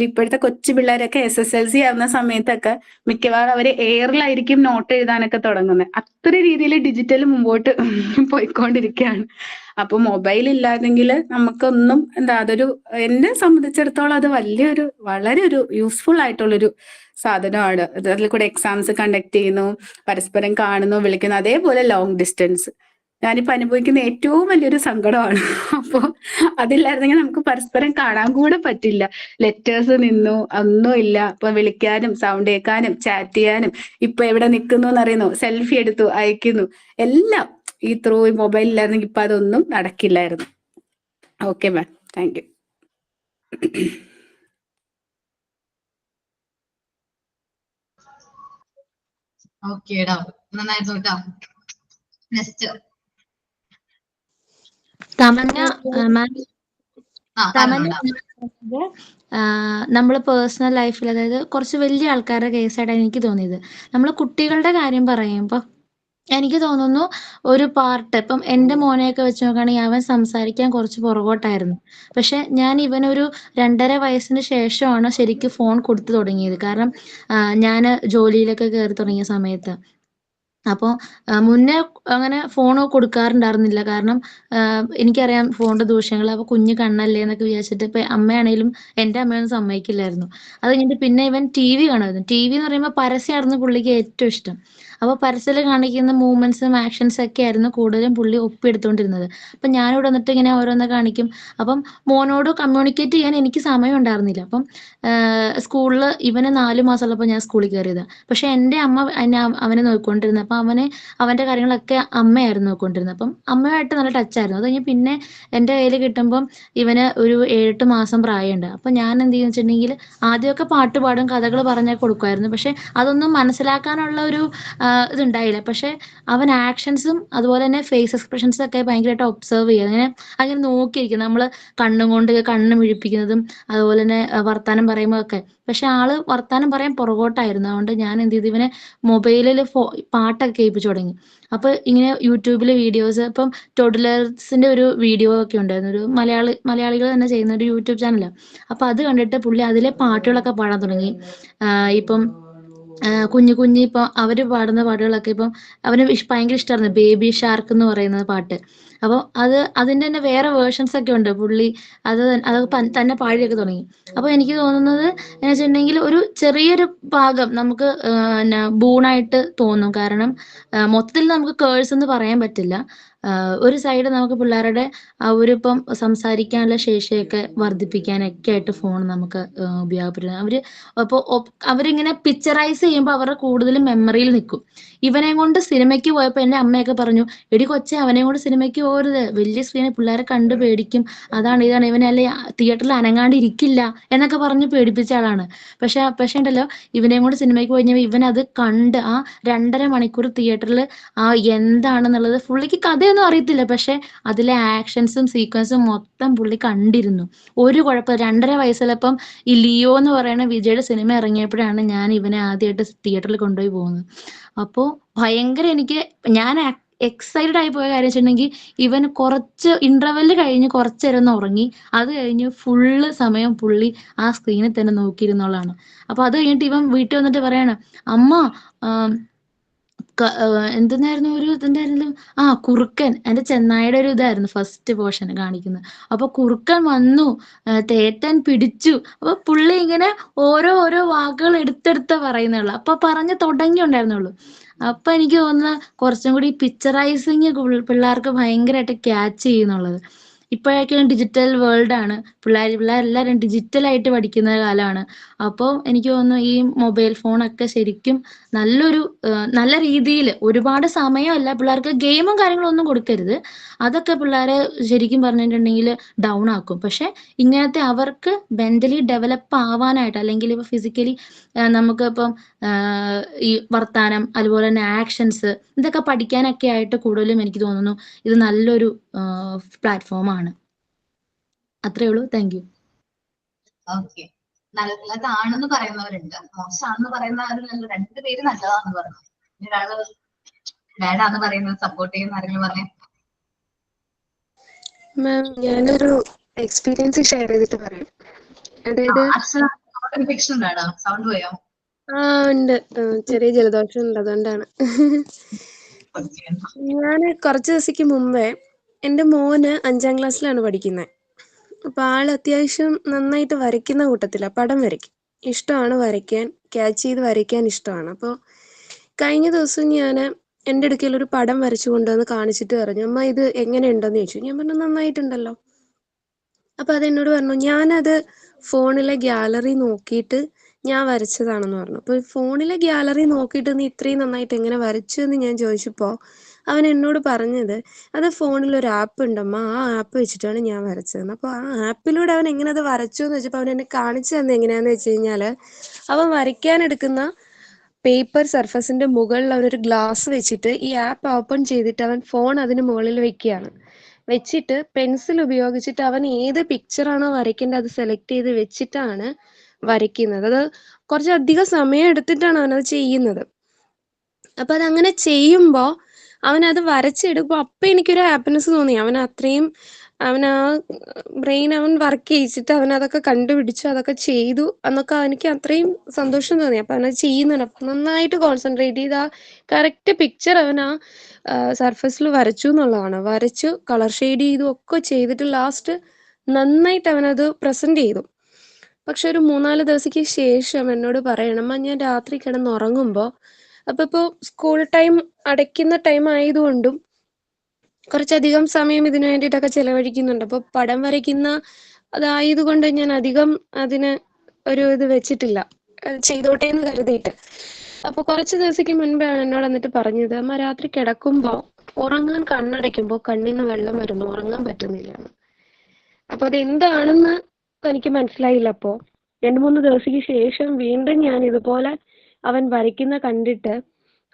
B: ഇപ്പോഴത്തെ കൊച്ചു പിള്ളേരൊക്കെ SSLC ആവുന്ന സമയത്തൊക്കെ മിക്കവാറും അവര് എയറിലായിരിക്കും നോട്ട് എഴുതാനൊക്കെ തുടങ്ങുന്നത്. അത്ര രീതിയിൽ ഡിജിറ്റൽ മുമ്പോട്ട് പോയിക്കൊണ്ടിരിക്കുകയാണ്. അപ്പൊ മൊബൈൽ ഇല്ലാതെങ്കിൽ നമുക്കൊന്നും അതൊരു എന്നെ സംബന്ധിച്ചിടത്തോളം അത് വളരെ ഒരു യൂസ്ഫുൾ ആയിട്ടുള്ളൊരു സാധനമാണ്. അതിൽ കൂടെ എക്സാംസ് കണ്ടക്ട് ചെയ്യുന്നു, പരസ്പരം കാണുന്നു, വിളിക്കുന്നു. അതേപോലെ ലോങ് ഡിസ്റ്റൻസ് ഞാനിപ്പോ അനുഭവിക്കുന്ന ഏറ്റവും വലിയൊരു സങ്കടമാണ്. അപ്പോ അതില്ലായിരുന്നെങ്കിൽ നമുക്ക് പരസ്പരം കാണാൻ കൂടെ പറ്റില്ല. ലെറ്റേഴ്സ് നിന്നു, ഒന്നുമില്ല. ഇപ്പൊ വിളിക്കാനും സൗണ്ട് കേൾക്കാനും ചാറ്റ് ചെയ്യാനും, ഇപ്പൊ എവിടെ നിൽക്കുന്നു എന്നറിയുന്നു, സെൽഫി എടുത്തു അയക്കുന്നു, എല്ലാം ഈ ത്രൂ മൊബൈൽ ഇല്ലായിരുന്നെങ്കിൽ ഇപ്പൊ അതൊന്നും നടക്കില്ലായിരുന്നു. Okay ma'am, thank you.
A: ഓക്കേടാ, നന്നായിരുന്നു കേട്ടോ. നെക്സ്റ്റ്
E: തമന്ന മാം, തമന്ന
A: പറഞ്ഞോടാ.
E: നമ്മൾ പേഴ്സണൽ ലൈഫിൽ, അതായത് കുറച്ച് വലിയ ആൾക്കാരുടെ കേസായിട്ടാണ് എനിക്ക് തോന്നിയത്. നമ്മൾ കുട്ടികളുടെ കാര്യം പറയുമ്പോൾ എനിക്ക് തോന്നുന്നു ഒരു പാർട്ട്, ഇപ്പം എൻ്റെ മോനെയൊക്കെ വെച്ച് നോക്കുകയാണെങ്കിൽ അവൻ സംസാരിക്കാൻ കുറച്ച് പുറകോട്ടായിരുന്നു. പക്ഷെ ഞാൻ ഇവനൊരു 2.5 വയസ്സിന് ശേഷമാണ് ശരിക്കും ഫോൺ കൊടുത്തു തുടങ്ങിയത്. കാരണം ഞാൻ ജോലിയിലൊക്കെ കയറി തുടങ്ങിയ സമയത്ത്. അപ്പോൾ മുന്നേ അങ്ങനെ ഫോൺ കൊടുക്കാറുണ്ടായിരുന്നില്ല. കാരണം എനിക്കറിയാം ഫോണിന്റെ ദൂഷ്യങ്ങൾ. അപ്പോൾ കുഞ്ഞ് കണ്ണല്ലേ എന്നൊക്കെ വിചാരിച്ചിട്ട് ഇപ്പം അമ്മയാണേലും എൻ്റെ അമ്മയൊന്നും സമ്മതിക്കില്ലായിരുന്നു. അത് കഴിഞ്ഞിട്ട് പിന്നെ ഇവൻ TV കാണുമായിരുന്നു. TV എന്ന് പറയുമ്പോൾ പരസ്യമായിരുന്നു പുള്ളിക്ക് ഏറ്റവും ഇഷ്ടം. അപ്പോൾ പരസ്യത്തിൽ കാണിക്കുന്ന മൂവ്മെന്റ്സും ആക്ഷൻസും ഒക്കെ ആയിരുന്നു കൂടുതലും പുള്ളി ഒപ്പിയെടുത്തുകൊണ്ടിരുന്നത്. അപ്പം ഞാനിവിടെ വന്നിട്ട് ഇങ്ങനെ ഓരോന്ന് കാണിക്കും. അപ്പം മോനോട് കമ്മ്യൂണിക്കേറ്റ് ചെയ്യാൻ എനിക്ക് സമയം ഉണ്ടായിരുന്നില്ല. അപ്പം സ്കൂളിൽ ഇവന് 4 മാസമുള്ളപ്പോൾ ഞാൻ സ്കൂളിൽ കയറിയത്. പക്ഷെ എൻ്റെ അമ്മ അവനെ നോക്കിക്കൊണ്ടിരുന്നത്. അപ്പം അവൻ്റെ കാര്യങ്ങളൊക്കെ അമ്മയായിരുന്നു നോക്കിക്കൊണ്ടിരുന്നത്. അപ്പം അമ്മയുമായിട്ട് നല്ല ടച്ചായിരുന്നു. അത് കഴിഞ്ഞ് പിന്നെ എൻ്റെ കയ്യിൽ കിട്ടുമ്പം ഇവന് ഒരു 7-8 മാസം പ്രായമുണ്ട്. അപ്പം ഞാൻ എന്ത് ചെയ്യുന്നു വെച്ചിട്ടുണ്ടെങ്കിൽ ആദ്യമൊക്കെ പാട്ട് പാടും, കഥകൾ പറഞ്ഞൊക്കെ കൊടുക്കുമായിരുന്നു. പക്ഷെ അതൊന്നും മനസ്സിലാക്കാനുള്ള ഒരു ഇതുണ്ടായില്ല. പക്ഷെ അവൻ ആക്ഷൻസും അതുപോലെ തന്നെ ഫേസ് എക്സ്പ്രഷൻസും ഒക്കെ ഭയങ്കരമായിട്ട് ഒബ്സർവ് ചെയ്യുക, അങ്ങനെ നോക്കിയിരിക്കും. നമ്മൾ കണ്ണും കൊണ്ട് കണ്ണ് മിഴിപ്പിക്കുന്നതും അതുപോലെ തന്നെ വർത്താനം പറയുമ്പോൾ ഒക്കെ. പക്ഷെ ആള് വർത്താനം പറയാൻ പുറകോട്ടായിരുന്നു. അതുകൊണ്ട് ഞാൻ എന്ത് ചെയ്തു, ഇവനെ മൊബൈലിൽ പാട്ടൊക്കെ കേൾപ്പിച്ചു തുടങ്ങി. അപ്പൊ ഇങ്ങനെ യൂട്യൂബിൽ വീഡിയോസ്, ഇപ്പം ടൊഡ്ലേഴ്സിന്റെ ഒരു വീഡിയോ ഒക്കെ ഉണ്ടായിരുന്നു, ഒരു മലയാളികൾ തന്നെ ചെയ്യുന്ന ഒരു യൂട്യൂബ് ചാനലാണ്. അപ്പൊ അത് കണ്ടിട്ട് പുള്ളി അതിലെ പാട്ടുകളൊക്കെ പാടാൻ തുടങ്ങി. ഇപ്പം കുഞ്ഞു ഇപ്പൊ അവര് പാടുന്ന പാട്ടുകളൊക്കെ ഇപ്പം അവന് ഭയങ്കര ഇഷ്ടമായിരുന്നു. ബേബി ഷാർക്ക് എന്ന് പറയുന്ന പാട്ട്. അപ്പോൾ അതിന്റെ തന്നെ വേറെ വേർഷൻസ് ഒക്കെ ഉണ്ട്. പുള്ളി അതൊക്കെ തന്നെ പാടിയൊക്കെ തുടങ്ങി. അപ്പോൾ എനിക്ക് തോന്നുന്നത് എന്ന് വെച്ചിട്ടുണ്ടെങ്കിൽ ഒരു ചെറിയൊരു ഭാഗം നമുക്ക് ബൂണായിട്ട് തോന്നും. കാരണം മൊത്തത്തിൽ നമുക്ക് കേഴ്സ് എന്ന് പറയാൻ പറ്റില്ല. ഒരു സൈഡ് നമുക്ക് പിള്ളേരുടെ അവരിപ്പം സംസാരിക്കാനുള്ള ശേഷിയൊക്കെ വർദ്ധിപ്പിക്കാനൊക്കെ ആയിട്ട് ഫോൺ നമുക്ക് ഉപയോഗപ്പെടുത്തുന്നത്. അപ്പോൾ അവരിങ്ങനെ പിക്ചറൈസ് ചെയ്യുമ്പോൾ അവരുടെ കൂടുതലും മെമ്മറിയിൽ നിൽക്കും. ഇവനെ കൊണ്ട് സിനിമയ്ക്ക് പോയപ്പോൾ എൻ്റെ അമ്മയൊക്കെ പറഞ്ഞു, എടി കൊച്ചെ അവനെ കൊണ്ട് സിനിമയ്ക്ക് പോകരുത്, വലിയ സ്ക്രീനിൽ പിള്ളേരെ കണ്ട് പേടിക്കും, അതാണ് ഇവനെ അല്ലെ തിയേറ്ററിൽ അനങ്ങാണ്ട് ഇരിക്കില്ല എന്നൊക്കെ പറഞ്ഞ് പേടിപ്പിച്ച ആളാണ്. പക്ഷേ ഉണ്ടല്ലോ, ഇവനെ കൊണ്ട് സിനിമയ്ക്ക് പോയി കഴിഞ്ഞാൽ ഇവൻ അത് കണ്ട് ആ 2.5 മണിക്കൂർ തിയേറ്ററിൽ എന്താണെന്നുള്ളത് പുള്ളിക്ക് കഥയൊന്നും അറിയത്തില്ല. പക്ഷെ അതിലെ ആക്ഷൻസും സീക്വൻസും മൊത്തം പുള്ളി കണ്ടിരുന്നു. ഒരു കുഴപ്പം 2.5 വയസ്സുള്ളപ്പം ഈ ലിയോ എന്ന് പറയുന്ന വിജയുടെ സിനിമ ഇറങ്ങിയപ്പോഴാണ് ഞാൻ ഇവനെ ആദ്യമായിട്ട് തിയേറ്ററിൽ കൊണ്ടുപോയി പോകുന്നത്. അപ്പോൾ ഭയങ്കര ഞാൻ എക്സൈറ്റഡ് ആയി പോയ കാര്യം വെച്ചിട്ടുണ്ടെങ്കിൽ, ഇവൻ കുറച്ച് ഇന്റർവെല് കഴിഞ്ഞ് കുറച്ച് നേരം ഒന്ന് ഉറങ്ങി. അത് കഴിഞ്ഞ് ഫുള്ള് സമയം പുള്ളി ആ സ്ക്രീനിൽ തന്നെ നോക്കിയിരുന്നുള്ളതാണ്. അപ്പൊ അത് കഴിഞ്ഞിട്ട് ഇവൻ വീട്ടിൽ വന്നിട്ട് പറയാണ്, അമ്മ എന്തെന്നായിരുന്നു ഒരു ഇതുണ്ടായിരുന്നു, കുറുക്കൻ, എന്റെ ചെന്നായിയുടെ ഒരു ഇതായിരുന്നു ഫസ്റ്റ് പോർഷൻ കാണിക്കുന്നത്. അപ്പൊ കുറുക്കൻ വന്നു, തേറ്റൻ പിടിച്ചു. അപ്പൊ പുള്ളി ഇങ്ങനെ ഓരോ വാക്കുകൾ എടുത്തെടുത്ത പറയുന്നുള്ളു. അപ്പൊ പറഞ്ഞു തുടങ്ങിയുണ്ടായിരുന്നുള്ളൂ. അപ്പൊ എനിക്ക് തോന്നുന്ന കുറച്ചും കൂടി പിക്ചറൈസിങ് പിള്ളേർക്ക് ഭയങ്കരമായിട്ട് ക്യാച്ച് ചെയ്യുന്നുള്ളത്. ഇപ്പോഴൊക്കെ ഡിജിറ്റൽ വേൾഡ് ആണ്, പിള്ളേരെല്ലാവരും ഡിജിറ്റലായിട്ട് പഠിക്കുന്ന കാലമാണ്. അപ്പോൾ എനിക്ക് തോന്നുന്നു ഈ മൊബൈൽ ഫോണൊക്കെ ശരിക്കും നല്ല രീതിയിൽ, ഒരുപാട് സമയമല്ല, പിള്ളേർക്ക് ഗെയിമും കാര്യങ്ങളും ഒന്നും കൊടുക്കരുത്. അതൊക്കെ പിള്ളേരെ ശരിക്കും പറഞ്ഞിട്ടുണ്ടെങ്കിൽ ഡൗൺ ആക്കും. പക്ഷെ ഇങ്ങനത്തെ അവർക്ക് മെന്റലി ഡെവലപ്പ് ആവാനായിട്ട്, അല്ലെങ്കിൽ ഇപ്പൊ ഫിസിക്കലി നമുക്ക് ഇപ്പം ഈ വർത്താനം അതുപോലെ തന്നെ ആക്ഷൻസ് ഇതൊക്കെ പഠിക്കാനൊക്കെ ആയിട്ട് കൂടുതലും എനിക്ക് തോന്നുന്നു ഇത് നല്ലൊരു പ്ലാറ്റ്ഫോമാണ്. അത്രേ ഉള്ളൂ. Thank you.
A: ഓക്കെ, നല്ലതാണെന്ന് പറയുന്നവരുണ്ട്, മോശമാണെന്ന് പറയുന്നവരുണ്ട്. 2 പേര് നല്ലതാന്ന് പറഞ്ഞു, ഒരാള് ബാഡാന്ന് പറയുന്നത് സപ്പോർട്ട് ചെയ്യുന്ന ആരെങ്കിലും പറഞ്ഞേ.
F: മാം, ഞാനൊരു എക്സ്പീരിയൻസ് ഷെയർ ചെയ്തിട്ട് പറയാം. അതായത്
A: സൗണ്ട് പോയോ?
F: ഉണ്ട്, ചെറിയ ജലദോഷം ഉണ്ട്, അതുകൊണ്ടാണ്. ഞാൻ കുറച്ച് ദിവസക്ക് മുമ്പേ എൻ്റെ മോന് 5ാം ക്ലാസ്സിലാണ് പഠിക്കുന്നത്. അപ്പൊ ആൾ അത്യാവശ്യം നന്നായിട്ട് വരയ്ക്കുന്ന കൂട്ടത്തില, പടം വരയ്ക്കും, ഇഷ്ടമാണ് വരയ്ക്കാൻ, ക്യാച്ച് ചെയ്ത് വരയ്ക്കാൻ ഇഷ്ടമാണ്. അപ്പോൾ കഴിഞ്ഞ ദിവസം ഞാൻ എൻ്റെ അടുക്കൽ ഒരു പടം വരച്ചു കൊണ്ടുവന്ന് കാണിച്ചിട്ട് പറഞ്ഞു, അമ്മ ഇത് എങ്ങനെയുണ്ടെന്ന് ചോദിച്ചു. ഞാൻ പറഞ്ഞു, നന്നായിട്ടുണ്ടല്ലോ. അപ്പൊ അതെന്നോട് പറഞ്ഞു, ഞാനത് ഫോണിലെ ഗ്യാലറി നോക്കിയിട്ട് ഞാൻ വരച്ചതാണെന്ന് പറഞ്ഞു. അപ്പൊ ഫോണിലെ ഗ്യാലറി നോക്കിയിട്ട് നീ ഇത്രയും നന്നായിട്ട് എങ്ങനെ വരച്ചു എന്ന് ഞാൻ ചോദിച്ചപ്പോൾ അവൻ എന്നോട് പറഞ്ഞത്, അത് ഫോണിൽ ഒരു ആപ്പ് ഉണ്ടമ്മ, ആ ആപ്പ് വെച്ചിട്ടാണ് ഞാൻ വരച്ചതെന്ന്. അപ്പോൾ ആ ആപ്പിലൂടെ അവൻ എങ്ങനെ അത് വരച്ചു എന്ന് വെച്ചപ്പോൾ അവൻ എന്നെ കാണിച്ചു തന്നെ. എങ്ങനെയാന്ന് വെച്ച് കഴിഞ്ഞാല്, അവൻ വരയ്ക്കാൻ എടുക്കുന്ന പേപ്പർ സർഫസിന്റെ മുകളിൽ അവനൊരു ഗ്ലാസ് വെച്ചിട്ട് ഈ ആപ്പ് ഓപ്പൺ ചെയ്തിട്ട് അവൻ ഫോൺ അതിന് മുകളിൽ വെക്കുകയാണ്. വെച്ചിട്ട് പെൻസിൽ ഉപയോഗിച്ചിട്ട് അവൻ ഏത് പിക്ചറാണോ വരയ്ക്കേണ്ടത് അത് സെലക്ട് ചെയ്ത് വെച്ചിട്ടാണ് വരയ്ക്കുന്നത്. അത് കുറച്ചധികം സമയം എടുത്തിട്ടാണ് അവനത് ചെയ്യുന്നത്. അപ്പൊ അതങ്ങനെ ചെയ്യുമ്പോൾ അവനത് വരച്ചെടുക്കുമ്പോൾ അപ്പം എനിക്കൊരു ഹാപ്പിനെസ് തോന്നി. അവൻ ആ ബ്രെയിൻ അവൻ വർക്ക് ചെയ്യിച്ചിട്ട് അവൻ അതൊക്കെ കണ്ടുപിടിച്ചു, അതൊക്കെ ചെയ്തു എന്നൊക്കെ എനിക്ക് അത്രയും സന്തോഷം തോന്നി. അപ്പൊ അവനത് ചെയ്യുന്നുണ്ട്. അപ്പൊ നന്നായിട്ട് കോൺസെൻട്രേറ്റ് ചെയ്ത് ആ കറക്റ്റ് പിക്ചർ അവൻ ആ സർഫസിൽ വരച്ചു എന്നുള്ളതാണ്. വരച്ചു, കളർ ഷെയ്ഡ് ചെയ്തു, ഒക്കെ ചെയ്തിട്ട് ലാസ്റ്റ് നന്നായിട്ട് അവനത് പ്രസന്റ് ചെയ്തു. പക്ഷെ ഒരു 3-4 ദിവസക്ക് ശേഷം എന്നോട് പറയണം, ഞാൻ രാത്രി കിടന്നുറങ്ങുമ്പോൾ അപ്പൊ ഇപ്പോ സ്കൂൾ ടൈം അടയ്ക്കുന്ന ടൈം ആയതുകൊണ്ടും കുറച്ചധികം സമയം ഇതിനു വേണ്ടിയിട്ടൊക്കെ ചെലവഴിക്കുന്നുണ്ട്. അപ്പൊ പടം വരയ്ക്കുന്ന അതായതുകൊണ്ട് ഞാൻ അധികം അതിന് ഒരു ഇത് വെച്ചിട്ടില്ല, ചെയ്തോട്ടെ എന്ന് കരുതിയിട്ട്. അപ്പൊ കുറച്ച് ദിവസത്തേക്ക് മുൻപാണ് എന്നോട് എന്നിട്ട് പറഞ്ഞത്, അമ്മ രാത്രി കിടക്കുമ്പോ ഉറങ്ങാൻ കണ്ണടയ്ക്കുമ്പോ കണ്ണിന്ന് വെള്ളം വരുന്നു, ഉറങ്ങാൻ പറ്റുന്നില്ല. അപ്പൊ അതെന്താണെന്ന് എനിക്ക് മനസ്സിലായില്ല. അപ്പോ 2-3 ദിവസത്തേക്ക് ശേഷം വീണ്ടും ഞാൻ ഇതുപോലെ അവൻ വരയ്ക്കുന്ന കണ്ടിട്ട്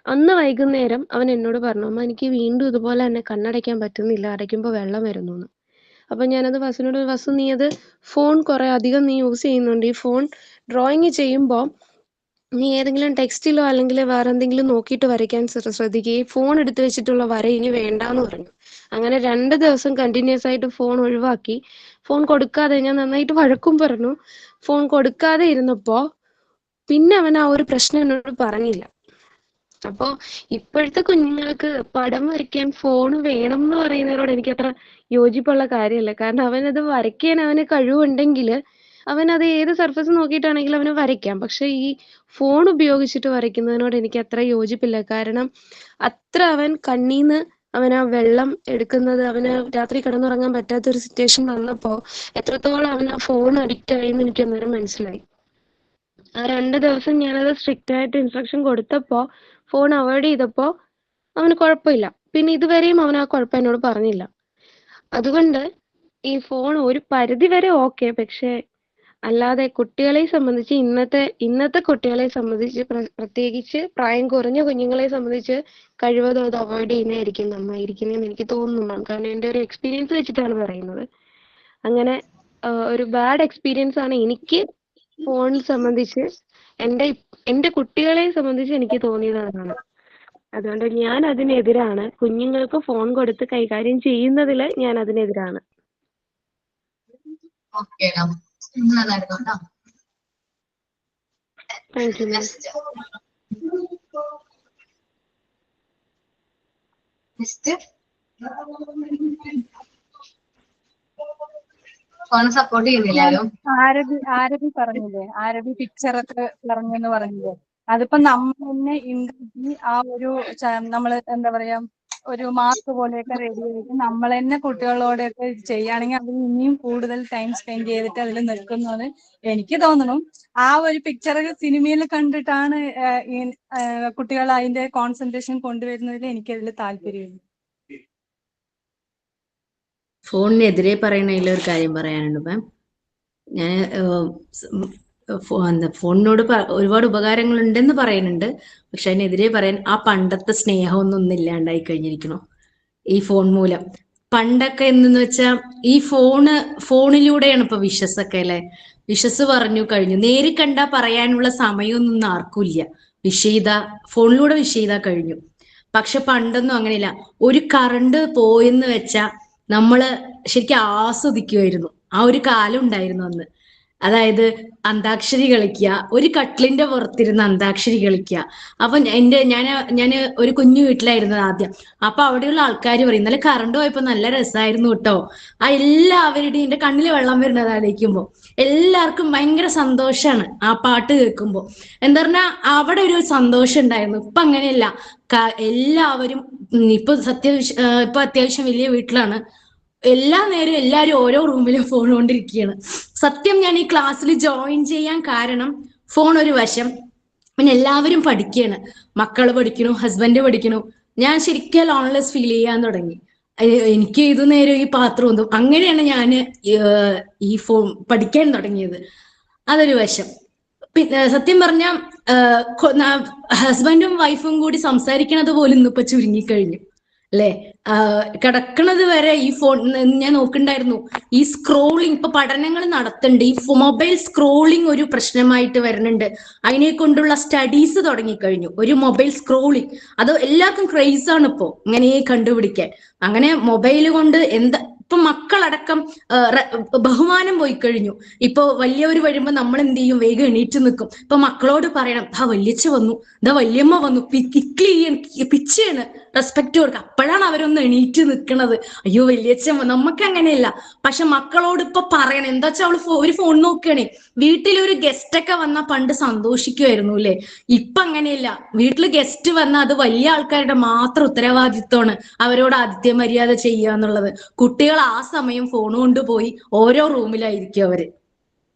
F: അന്ന് വൈകുന്നേരം അവൻ എന്നോട് പറഞ്ഞു, അമ്മ എനിക്ക് വീണ്ടും ഇതുപോലെ തന്നെ കണ്ണടയ്ക്കാൻ പറ്റുന്നില്ല, അടയ്ക്കുമ്പോൾ വെള്ളം വരുന്നു എന്ന്. അപ്പൊ ഞാനത് വസുനോട്, വസു നീ അത് ഫോൺ കുറെ അധികം നീ യൂസ് ചെയ്യുന്നുണ്ട്, ഈ ഫോൺ ഡ്രോയിങ് ചെയ്യുമ്പോൾ നീ ഏതെങ്കിലും ടെക്സ്റ്റിലോ അല്ലെങ്കിൽ വേറെ എന്തെങ്കിലും നോക്കിയിട്ട് വരയ്ക്കാൻ ശ്രദ്ധിക്കുക, ഈ ഫോൺ എടുത്ത് വെച്ചിട്ടുള്ള വര ഇനി വേണ്ടാന്ന് പറഞ്ഞു. അങ്ങനെ 2 ദിവസം കണ്ടിന്യൂസ് ആയിട്ട് ഫോൺ ഒഴിവാക്കി. ഫോൺ കൊടുക്കാതെ, ഞാൻ നന്നായിട്ട് വഴക്കും പറഞ്ഞു, ഫോൺ കൊടുക്കാതെ ഇരുന്നപ്പോ പിന്നെ അവൻ ആ ഒരു പ്രശ്നം എന്നോട് പറഞ്ഞില്ല. അപ്പോ ഇപ്പോഴത്തെ കുഞ്ഞുങ്ങൾക്ക് പടം വരയ്ക്കാൻ ഫോൺ വേണം എന്ന് പറയുന്നതിനോട് എനിക്ക് അത്ര യോജിപ്പുള്ള കാര്യമല്ല. കാരണം അവനത് വരയ്ക്കാൻ അവന് കഴിവുണ്ടെങ്കിൽ അവൻ അത് ഏത് സർഫസ് നോക്കിയിട്ടാണെങ്കിലും അവന് വരയ്ക്കാം. പക്ഷെ ഈ ഫോൺ ഉപയോഗിച്ചിട്ട് വരയ്ക്കുന്നതിനോട് എനിക്ക് അത്ര യോജിപ്പില്ല. കാരണം അത്ര അവൻ കണ്ണീന്ന് അവൻ ആ വെള്ളം എടുക്കുന്നത്, അവന് രാത്രി കിടന്നുറങ്ങാൻ പറ്റാത്തൊരു സിറ്റുവേഷൻ വന്നപ്പോ എത്രത്തോളം അവൻ ആ ഫോൺ അഡിക്റ്റ് ആയി എന്ന് എനിക്ക് അന്നേരം മനസ്സിലായി. ആ 2 ദിവസം ഞാനത് സ്ട്രിക്റ്റ് ആയിട്ട് ഇൻസ്ട്രക്ഷൻ കൊടുത്തപ്പോ ഫോൺ അവോയ്ഡ് ചെയ്തപ്പോ അവന് കുഴപ്പമില്ല. പിന്നെ ഇതുവരെയും അവൻ ആ കുഴപ്പം എന്നോട് പറഞ്ഞില്ല. അതുകൊണ്ട് ഈ ഫോൺ ഒരു പരിധി വരെ ഓക്കെ, പക്ഷെ അല്ലാതെ കുട്ടികളെ സംബന്ധിച്ച്, ഇന്നത്തെ കുട്ടികളെ സംബന്ധിച്ച്, പ്രത്യേകിച്ച് പ്രായം കുറഞ്ഞ കുഞ്ഞുങ്ങളെ സംബന്ധിച്ച് കഴിവതും അത് അവോയ്ഡ് ചെയ്യുന്നതായിരിക്കും നന്നായിരിക്കുന്നതെന്ന് എനിക്ക് തോന്നുന്നു. കാരണം എൻ്റെ ഒരു എക്സ്പീരിയൻസ് വെച്ചിട്ടാണ് പറയുന്നത്. അങ്ങനെ ഒരു ബാഡ് എക്സ്പീരിയൻസ് ആണ് എനിക്ക് ഫോണിൽ സംബന്ധിച്ച്, എൻ്റെ കുട്ടികളെ സംബന്ധിച്ച് എനിക്ക് തോന്നിയത് അതാണ്. അതുകൊണ്ട് ഞാൻ അതിനെതിരാണ്. കുഞ്ഞുങ്ങൾക്ക് ഫോൺ കൊടുത്ത് കൈകാര്യം ചെയ്യുന്നതിൽ ഞാൻ അതിനെതിരാണ്.
A: ഓക്കെ, നന്നായിരുന്നു കേട്ടോ.
F: Thank you ma'am.
A: Next phone support ചെയ്യുന്നില്ലാലും
D: ആരബി പറഞ്ഞില്ലേ, ആരബി പിക്ചർ ഒക്കെ പറഞ്ഞെന്ന് പറഞ്ഞില്ലേ, അതിപ്പോ നമ്മൾ തന്നെ ഉണ്ടാക്കി ആ ഒരു നമ്മള് എന്താ പറയാ ഒരു മാർക്ക് പോലെയൊക്കെ റെഡി ചെയ്തിട്ട് നമ്മൾ തന്നെ കുട്ടികളോടൊക്കെ ചെയ്യുകയാണെങ്കിൽ അതിൽ ഇനിയും കൂടുതൽ ടൈം സ്പെൻഡ് ചെയ്തിട്ട് അതിൽ നിൽക്കുന്നത് എനിക്ക് തോന്നുന്നു. ആ ഒരു പിക്ചർ സിനിമയിൽ കണ്ടിട്ടാണ് കുട്ടികൾ അതിന്റെ കോൺസെൻട്രേഷൻ കൊണ്ടുവരുന്നതിൽ എനിക്കതിൽ താല്പര്യമില്ല.
G: ഫോണിനെതിരെ പറയണതിൽ ഒരു കാര്യം പറയാനുണ്ട് മാം. ഞാൻ ഫോണിനോട് ഒരുപാട് ഉപകാരങ്ങൾ ഉണ്ടെന്ന് പറയുന്നുണ്ട്. പക്ഷെ അതിനെതിരെ പറയാൻ, ആ പണ്ടത്തെ സ്നേഹമൊന്നും ഇല്ലാണ്ടായി കഴിഞ്ഞിരിക്കണു ഈ ഫോൺ മൂലം. പണ്ടൊക്കെ എന്തെന്ന് വെച്ചാൽ ഈ ഫോണിലൂടെയാണ് ഇപ്പൊ വിഷസൊക്കെ അല്ലെ. വിഷസ് പറഞ്ഞു കഴിഞ്ഞു, നേരി കണ്ടാ പറയാനുള്ള സമയമൊന്നും ആർക്കും ഇല്ല. ഫോണിലൂടെ വിഷ് ചെയ്താ കഴിഞ്ഞു. പക്ഷെ പണ്ടൊന്നും അങ്ങനെയില്ല. ഒരു കറണ്ട് പോയെന്ന് വെച്ചാ നമ്മള് ശരിക്കും ആസ്വദിക്കുമായിരുന്നു. ആ ഒരു കാലം ഉണ്ടായിരുന്നു അന്ന്. അതായത് അന്താക്ഷരി കളിക്കുക, ഒരു കട്ടിലിന്റെ പുറത്തിരുന്ന് അന്താക്ഷരി കളിക്കുക. അപ്പൊ ഞാന് ഒരു കുഞ്ഞു വീട്ടിലായിരുന്നത് ആദ്യം. അപ്പൊ അവിടെയുള്ള ആൾക്കാർ പറയും, ഇന്നലെ കറണ്ട് പോയപ്പോ നല്ല രസമായിരുന്നു കേട്ടോ. ആ എല്ലാവരുടെയും എന്റെ കണ്ണിൽ വെള്ളം വരുന്നത് ആലോചിക്കുമ്പോ എല്ലാവർക്കും ഭയങ്കര സന്തോഷാണ് ആ പാട്ട് കേൾക്കുമ്പോ. എന്താ പറഞ്ഞാ അവിടെ ഒരു സന്തോഷം ഉണ്ടായിരുന്നു. ഇപ്പൊ അങ്ങനെയല്ല. എല്ലാവരും ഇപ്പൊ അത്യാവശ്യം വലിയ വീട്ടിലാണ്. എല്ലാ നേരം എല്ലാവരും ഓരോ റൂമിലും ഫോൺ കൊണ്ടിരിക്കുകയാണ്. സത്യം, ഞാൻ ഈ ക്ലാസ്സിൽ ജോയിൻ ചെയ്യാൻ കാരണം ഫോൺ ഒരു വശം, പിന്നെ എല്ലാവരും പഠിക്കുകയാണ്. മക്കള് പഠിക്കണു, ഹസ്ബൻഡ് പഠിക്കണു. ഞാൻ ശരിക്കും ലോൺലെസ് ഫീൽ ചെയ്യാൻ തുടങ്ങി. എനിക്ക് ഇത് നേരം ഈ പാത്രം ഒന്നും. അങ്ങനെയാണ് ഞാൻ ഈ ഫോൺ പഠിക്കാൻ തുടങ്ങിയത്. അതൊരു വശം. പിന്നെ സത്യം പറഞ്ഞ ഹസ്ബൻഡും വൈഫും കൂടി സംസാരിക്കണത് പോലും ഇന്നിപ്പോ ചുരുങ്ങിക്കഴിഞ്ഞു അല്ലെ. കിടക്കണത് വരെ ഈ ഫോൺ ഞാൻ നോക്കണ്ടായിരുന്നു. ഈ സ്ക്രോളിങ് ഇപ്പൊ പഠനങ്ങൾ നടത്തുന്നുണ്ട്. ഈ മൊബൈൽ സ്ക്രോളിങ് ഒരു പ്രശ്നമായിട്ട് വരുന്നുണ്ട്. അതിനെ കൊണ്ടുള്ള സ്റ്റഡീസ് തുടങ്ങിക്കഴിഞ്ഞു. ഒരു മൊബൈൽ സ്ക്രോളിങ് അത് എല്ലാവർക്കും ക്രേസ് ആണ് ഇപ്പോ ഇങ്ങനെ കണ്ടുപിടിക്കാൻ. അങ്ങനെ മൊബൈൽ കൊണ്ട് ഇപ്പൊ മക്കളടക്കം ബഹുമാനം പോയി കഴിഞ്ഞു. ഇപ്പൊ വലിയവര് വരുമ്പോ നമ്മൾ എന്ത് ചെയ്യും? വേഗം എണീറ്റ് നിൽക്കും. ഇപ്പൊ മക്കളോട് പറയണം, ദാ വല്യച്ഛ വന്നു, ദാ വല്യമ്മ വന്നു, പിച്ചാണ് റെസ്പെക്ട് കൊടുക്കുക. അപ്പോഴാണ് അവരൊന്ന് എണീറ്റ് നിൽക്കുന്നത്. അയ്യോ വല്യച്ഛൻ, നമുക്ക് അങ്ങനെയല്ല. പക്ഷെ മക്കളോട് ഇപ്പൊ പറയണം. എന്താ വെച്ചാൽ അവള് ഒരു ഫോൺ നോക്കുകയാണേ. വീട്ടിലൊരു ഗസ്റ്റ് ഒക്കെ വന്നാൽ പണ്ട് സന്തോഷിക്കുമായിരുന്നു അല്ലെ? ഇപ്പൊ അങ്ങനെയല്ല. വീട്ടില് ഗസ്റ്റ് വന്നാൽ അത് വലിയ ആൾക്കാരുടെ മാത്രം ഉത്തരവാദിത്വമാണ് അവരോട് ആതിഥ്യ മര്യാദ ചെയ്യുക എന്നുള്ളത്. കുട്ടികൾ ആ സമയം ഫോൺ കൊണ്ടുപോയി ഓരോ റൂമിലായിരിക്കും അവര്.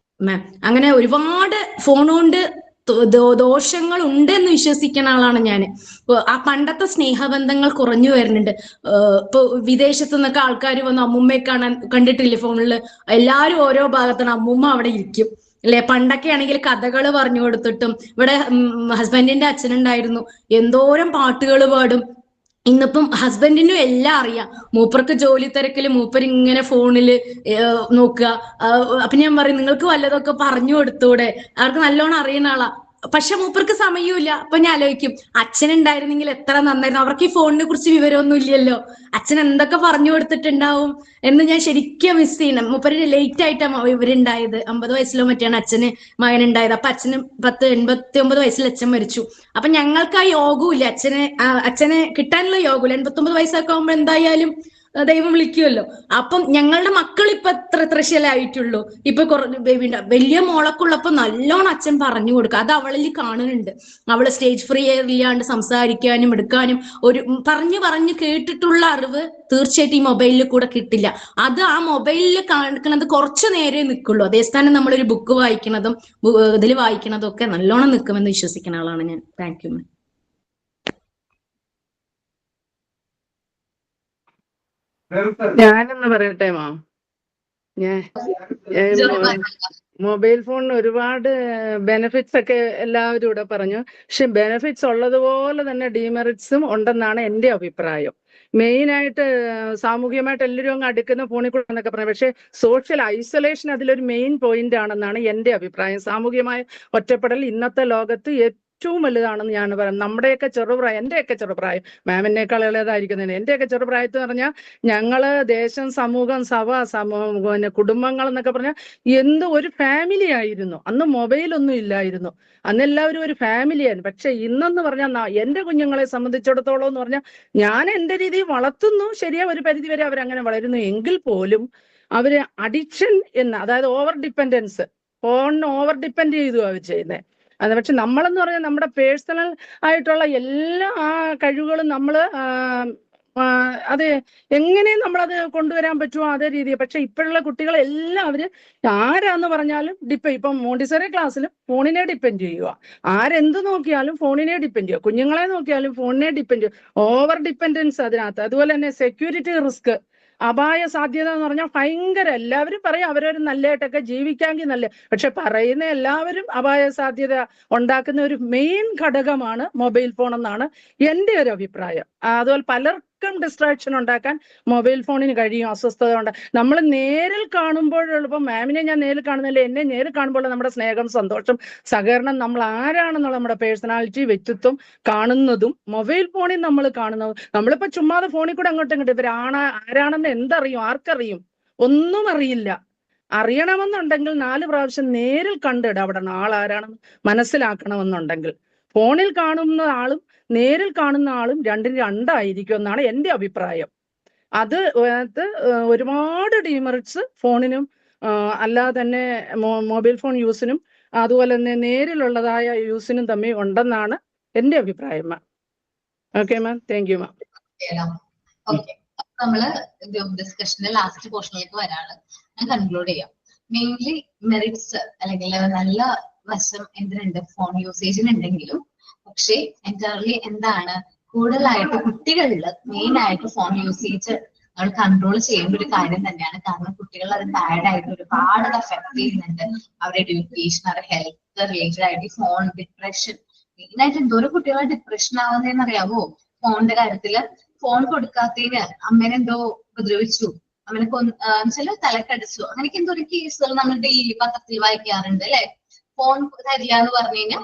G: അങ്ങനെ ഒരുപാട് ഫോൺ കൊണ്ട് ദോഷങ്ങൾ ഉണ്ടെന്ന് വിശ്വസിക്കുന്ന ആളാണ് ഞാൻ. ആ പണ്ടത്തെ സ്നേഹബന്ധങ്ങൾ കുറഞ്ഞു വരുന്നുണ്ട്. ഇപ്പൊ വിദേശത്തു നിന്നൊക്കെ ആൾക്കാർ വന്ന് അമ്മുമ്മയെ കണ്ടിട്ടില്ലേ ഫോണില്? എല്ലാരും ഓരോ ഭാഗത്താണ്, അമ്മുമ്മ അവിടെ ഇരിക്കും അല്ലെ? പണ്ടൊക്കെ ആണെങ്കിൽ കഥകൾ പറഞ്ഞു കൊടുത്തിട്ടും. ഇവിടെ ഹസ്ബൻഡിന്റെ അച്ഛനുണ്ടായിരുന്നു, എന്തോരം പാട്ടുകൾ പാടും. ഇന്നിപ്പം ഹസ്ബൻഡിനും എല്ലാം അറിയാം. മൂപ്പർക്ക് ജോലി തിരക്കില് മൂപ്പർ ഇങ്ങനെ ഫോണില് നോക്കുക. അപ്പൊ ഞാൻ പറയും, നിങ്ങൾക്ക് വല്ലതൊക്കെ പറഞ്ഞു കൊടുത്തൂടെ? അവർക്ക് നല്ലോണം അറിയുന്ന ആളാ, പക്ഷെ മൂപ്പർക്ക് സമയമില്ല. അപ്പൊ ഞാൻ ആലോചിക്കും, അച്ഛനുണ്ടായിരുന്നെങ്കിൽ എത്ര നന്നായിരുന്നു. അവർക്ക് ഈ ഫോണിനെ കുറിച്ച് വിവരമൊന്നും ഇല്ലല്ലോ. അച്ഛൻ എന്തൊക്കെ പറഞ്ഞു കൊടുത്തിട്ടുണ്ടാവും എന്ന് ഞാൻ ശരിക്കും മിസ് ചെയ്യണം. മൂപ്പര് ലേറ്റ് ആയിട്ടാണ് ഇവരുണ്ടായത്. 50 വയസ്സിലോ മറ്റാണ് അച്ഛന് മകനുണ്ടായത്. അപ്പൊ അച്ഛന് 89 വയസ്സിൽ അച്ഛൻ മരിച്ചു. അപ്പൊ ഞങ്ങൾക്ക് ആ യോഗവും ഇല്ല. അച്ഛനെ കിട്ടാനുള്ള യോഗമില്ല. 89 വയസ്സൊക്കെ ആകുമ്പോൾ എന്തായാലും ദൈവം വിളിക്കുമല്ലോ. അപ്പം ഞങ്ങളുടെ മക്കൾ ഇപ്പൊ എത്ര ശീലമായിട്ടുള്ളൂ. ഇപ്പൊ ബേബി വലിയ മോളക്കുള്ളപ്പോ നല്ലോണം അച്ഛൻ പറഞ്ഞു കൊടുക്കുക. അത് അവളിൽ കാണുന്നുണ്ട്. അവള് സ്റ്റേജ് ഫ്രീ ഇല്ലാണ്ട് സംസാരിക്കാനും എടുക്കാനും പറഞ്ഞു കേട്ടിട്ടുള്ള അറിവ് തീർച്ചയായിട്ടും ഈ മൊബൈലിൽ കൂടെ കിട്ടില്ല. അത് ആ മൊബൈലിൽ കാണിക്കുന്നത് കുറച്ചു നേരേ നിൽക്കുള്ളൂ. അതേ സ്ഥാനം നമ്മളൊരു ബുക്ക് വായിക്കുന്നതും ഇതിൽ വായിക്കുന്നതും ഒക്കെ നല്ലോണം നിൽക്കുമെന്ന് വിശ്വസിക്കുന്ന ആളാണ് ഞാൻ. Thank you.
H: ഞാനെന്ന് പറയട്ടെ മാം, മൊബൈൽ ഫോണിന് ഒരുപാട് ബെനിഫിറ്റ്സ് ഒക്കെ എല്ലാവരും ഇവിടെ പറഞ്ഞു. പക്ഷെ ബെനിഫിറ്റ്സ് ഉള്ളതുപോലെ തന്നെ ഡീമെറിറ്റ്സും ഉണ്ടെന്നാണ് എൻ്റെ അഭിപ്രായം. മെയിനായിട്ട് സാമൂഹികമായിട്ട് എല്ലാവരും അങ്ങ് അടുക്കുന്ന ഫോണിൽ കൂടെ എന്നൊക്കെ പറയാം. പക്ഷെ സോഷ്യൽ ഐസൊലേഷൻ അതിലൊരു മെയിൻ പോയിന്റ് ആണെന്നാണ് എൻ്റെ അഭിപ്രായം. സാമൂഹികമായ ഒറ്റപ്പെടൽ ഇന്നത്തെ ലോകത്ത് ഏറ്റവും വലുതാണെന്ന് ഞാൻ പറയുന്നത്. നമ്മുടെയൊക്കെ ചെറുപ്രായം, എൻ്റെയൊക്കെ ചെറുപ്രായം, മാമിനേക്കാൾ ഇളയതായിരിക്കുന്നതിന് എന്റെയൊക്കെ ചെറുപ്രായത്തിൽ പറഞ്ഞാൽ ഞങ്ങള് ദേശം, സമൂഹം, സഭ, പിന്നെ കുടുംബങ്ങൾ എന്നൊക്കെ പറഞ്ഞാൽ ഒരു ഫാമിലി ആയിരുന്നു. അന്ന് മൊബൈലൊന്നും ഇല്ലായിരുന്നു. അന്ന് എല്ലാവരും ഒരു ഫാമിലിയായിരുന്നു. പക്ഷെ ഇന്നെന്ന് പറഞ്ഞാൽ എൻ്റെ കുഞ്ഞുങ്ങളെ സംബന്ധിച്ചിടത്തോളം എന്ന് പറഞ്ഞാൽ ഞാൻ എൻ്റെ രീതിയിൽ വളർത്തുന്നു, ശരിയാ, ഒരു പരിധി വരെ അവരങ്ങനെ വളരുന്നു. എങ്കിൽ പോലും അവര് അഡിക്ഷൻ അതായത് ഓവർ ഡിപ്പെൻഡൻസ്, ഫോണിന് ഓവർ ഡിപ്പെൻഡ് ചെയ്തു അവർ ചെയ്യുന്നത്. അത് പക്ഷെ നമ്മളെന്ന് പറഞ്ഞാൽ നമ്മുടെ പേഴ്സണൽ ആയിട്ടുള്ള എല്ലാ ആ കഴിവുകളും നമ്മള് അത് എങ്ങനെയും നമ്മളത് കൊണ്ടുവരാൻ പറ്റുമോ അതേ രീതിയിൽ. പക്ഷെ ഇപ്പോഴുള്ള കുട്ടികൾ എല്ലാവരും ആരാന്ന് പറഞ്ഞാലും ഇപ്പം മോണ്ടിസറി ക്ലാസ്സിലും ഫോണിനെ ഡിപ്പെൻഡ് ചെയ്യുക. ആരെന്ത് നോക്കിയാലും ഫോണിനെ ഡിപ്പെൻഡ് ചെയ്യുക. കുഞ്ഞുങ്ങളെ നോക്കിയാലും ഫോണിനെ ഡിപ്പെൻഡ് ചെയ്യുക. ഓവർ ഡിപ്പെൻഡൻസ് അതിനകത്ത്. അതുപോലെ തന്നെ സെക്യൂരിറ്റി റിസ്ക്, അപായ സാധ്യത എന്ന് പറഞ്ഞാൽ ഭയങ്കര. എല്ലാവരും പറയും അവരൊരു നല്ലതായിട്ടൊക്കെ ജീവിക്കാമെങ്കിൽ നല്ല, പക്ഷെ പറയുന്ന എല്ലാവരും അപായ സാധ്യത ഉണ്ടാക്കുന്ന ഒരു മെയിൻ ഘടകമാണ് മൊബൈൽ ഫോൺ എന്നാണ് എൻ്റെ ഒരു അഭിപ്രായം. അതുപോലെ പലർക്കും ഡിസ്ട്രാക്ഷൻ ഉണ്ടാക്കാൻ മൊബൈൽ ഫോണിന് കഴിയും. അസ്വസ്ഥത ഉണ്ട്. നമ്മൾ നേരിൽ കാണുമ്പോഴുള്ള, ഇപ്പം മാമിനെ ഞാൻ നേരിൽ കാണുന്നില്ല, എന്നെ നേരിൽ കാണുമ്പോൾ നമ്മുടെ സ്നേഹം, സന്തോഷം, സഹകരണം, നമ്മൾ ആരാണെന്നുള്ള നമ്മുടെ പേഴ്സണാലിറ്റി, വ്യക്തിത്വം കാണുന്നതും മൊബൈൽ ഫോണിൽ നമ്മൾ കാണുന്നതും. നമ്മളിപ്പോ ചുമ്മാതെ ഫോണിൽ കൂടെ അങ്ങോട്ടും ഇങ്ങോട്ടും ആരാണെന്ന് എന്തറിയും? ആർക്കറിയും? ഒന്നും അറിയില്ല. അറിയണമെന്നുണ്ടെങ്കിൽ 4 പ്രാവശ്യം നേരിൽ കണ്ടിടപെടണം. ആളാരാണെന്ന് മനസ്സിലാക്കണമെന്നുണ്ടെങ്കിൽ ഫോണിൽ കാണുന്ന ആളും നേരിൽ കാണുന്ന ആളും രണ്ടും രണ്ടായിരിക്കും എന്നാണ് എൻ്റെ അഭിപ്രായം. അത് ഒരുപാട് ഡീമെറിറ്റ്സ് ഫോണിനും അല്ലാതെ തന്നെ മൊബൈൽ ഫോൺ യൂസിനും അതുപോലെ തന്നെ നേരിലുള്ളതായ യൂസിനും തമ്മിൽ ഉണ്ടെന്നാണ് എൻ്റെ അഭിപ്രായം. Ma'am okay ma'am, thank you ma'am.
A: Okay, നമ്മള് ഡിസ്കഷന്റെ ലാസ്റ്റ് പോർഷനിലേക്ക് വരാണ്. ഞാൻ കൺക്ലൂഡ് ചെയ്യാം. മെയിൻലി മെറിറ്റ്സ് അല്ലെങ്കിൽ നല്ല വശം എന്തിനുണ്ട് ഫോൺ യൂസേജിനുണ്ടെങ്കിലും, പക്ഷേ എൻറ്റയർലി എന്താണ് കൂടുതലായിട്ട് കുട്ടികളിൽ മെയിൻ ആയിട്ട് ഫോൺ യൂസേജ് നമ്മൾ കൺട്രോൾ ചെയ്യേണ്ട ഒരു കാര്യം തന്നെയാണ്. കാരണം കുട്ടികൾ അത് ബാഡായിട്ട് ഒരുപാട് അത് അഫക്ട് ചെയ്യുന്നുണ്ട്. അവരുടെ എഡ്യൂക്കേഷൻ, അവരുടെ ഹെൽത്ത് റിലേറ്റഡ് ആയിട്ട് ഫോൺ, ഡിപ്രഷൻ, മെയിനായിട്ട് എന്തോരം കുട്ടികളെ ഡിപ്രഷൻ ആവുന്നതെന്ന് അറിയാമോ? ഫോണിന്റെ കാര്യത്തില് ഫോൺ കൊടുക്കാത്തതിന് അമ്മേനെ എന്തോ ഉപദ്രവിച്ചു, അവനെ ചില തലക്കടിച്ചു, അങ്ങനെയൊക്കെ എന്തോ ഒരു കേസുകൾ നമ്മൾ ഡെയിലി പത്രത്തിൽ വായിക്കാറുണ്ട് അല്ലെ? ഫോൺ തരില്ല എന്ന് പറഞ്ഞു കഴിഞ്ഞാൽ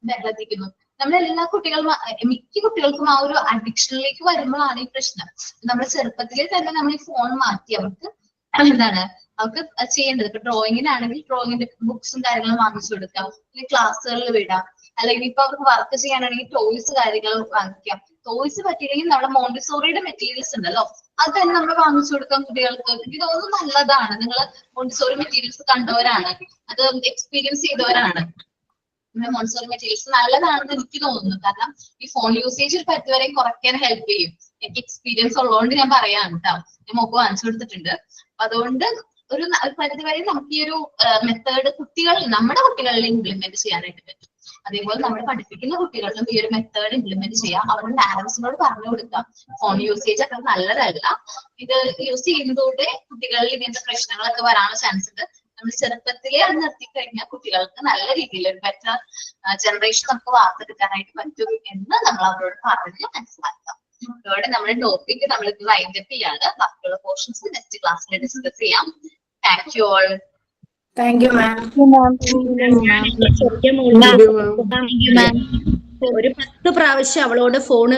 A: വെള്ളത്തിക്കുന്നു. നമ്മളെല്ലാ കുട്ടികളും മിക്ക കുട്ടികൾക്കും ആ ഒരു അഡിക്ഷനിലേക്ക് വരുമ്പോഴാണ് ഈ പ്രശ്നം. നമ്മുടെ ചെറുപ്പത്തിലെ തന്നെ നമ്മൾ ഈ ഫോൺ മാറ്റി അവർക്ക് എന്താണ് അവർക്ക് ചെയ്യേണ്ടത്. ഇപ്പൊ ഡ്രോയിങ്ങിനാണെങ്കിൽ ഡ്രോയിങ്ങിന്റെ ബുക്സും കാര്യങ്ങളും വാങ്ങിച്ചു കൊടുക്കാം, അല്ലെങ്കിൽ ക്ലാസ്സുകളിൽ വിടാം, അല്ലെങ്കിൽ ഇപ്പൊ അവർക്ക് വർക്ക് ചെയ്യാനാണെങ്കിൽ ടോയ്സ് കാര്യങ്ങൾ വാങ്ങിക്കാം. ടോയ്സ് പറ്റിയില്ലെങ്കിൽ നമ്മുടെ മോണ്ടിസോറിയുടെ മെറ്റീരിയൽസ് ഉണ്ടല്ലോ അത് തന്നെ നമ്മൾ വാങ്ങിച്ചു കൊടുക്കാം കുട്ടികൾക്ക്. എനിക്ക് തോന്നുന്നു നല്ലതാണ്. നിങ്ങൾ മോണ്ടിസോറി മെറ്റീരിയൽസ് കണ്ടവരാണ്, അത് എക്സ്പീരിയൻസ് ചെയ്തവരാണ്. മോണ്ടിസോറി മെറ്റീരിയൽസ് നല്ലതാണെന്ന് എനിക്ക് തോന്നുന്നു. കാരണം ഈ ഫോൺ യൂസേജ് ഒരു പരിധിവരെ കുറയ്ക്കാൻ ഹെൽപ്പ് ചെയ്യും. എനിക്ക് എക്സ്പീരിയൻസ് ഉള്ളതുകൊണ്ട് ഞാൻ പറയാം കേട്ടോ. ഞാൻ മോക്ക് വാങ്ങിച്ചു കൊടുത്തിട്ടുണ്ട്. അതുകൊണ്ട് ഒരു പരിധിവരെ നമുക്ക് ഈ ഒരു മെത്തേഡ് നമ്മുടെ കുട്ടികളിൽ ഇംപ്ലിമെന്റ് ചെയ്യാനായിട്ട് പറ്റും. അതേപോലെ നമ്മൾ പഠിപ്പിക്കുന്ന കുട്ടികളിലും ഈ ഒരു മെത്തേഡ് ഇംപ്ലിമെന്റ് ചെയ്യാം. അവരുടെ പാരന്റ്സിനോട് പറഞ്ഞു കൊടുക്കാം ഫോൺ യൂസേജ് അത്ര നല്ലതല്ല, ഇത് യൂസ് ചെയ്യുന്നതോടെ കുട്ടികളിൽ ഇങ്ങനത്തെ പ്രശ്നങ്ങളൊക്കെ വരാനുള്ള ചാൻസ് ഉണ്ട്. നമ്മൾ ചെറുപ്പത്തിലേ അത് നിർത്തി കഴിഞ്ഞാൽ കുട്ടികൾക്ക് നല്ല രീതിയിൽ ഒരു ബെറ്റർ ജനറേഷൻ നമുക്ക് വാർത്തെടുക്കാനായിട്ട് പറ്റും എന്ന് നമ്മൾ അവരോട് പറഞ്ഞ് മനസ്സിലാക്കാം. അതോടെ നമ്മുടെ ടോപ്പിക് നമ്മൾ ഇത് വൈൻഡപ്പ് ചെയ്യാണ്. ബാക്കിയുള്ള പോർഷൻസ് നെക്സ്റ്റ് ക്ലാസ്സിൽ ഡിസ്കസ് ചെയ്യാം. Thank you all.
B: Thank you മാം.
G: ഒരു 10 പ്രാവശ്യം അവളോട് ഫോണ്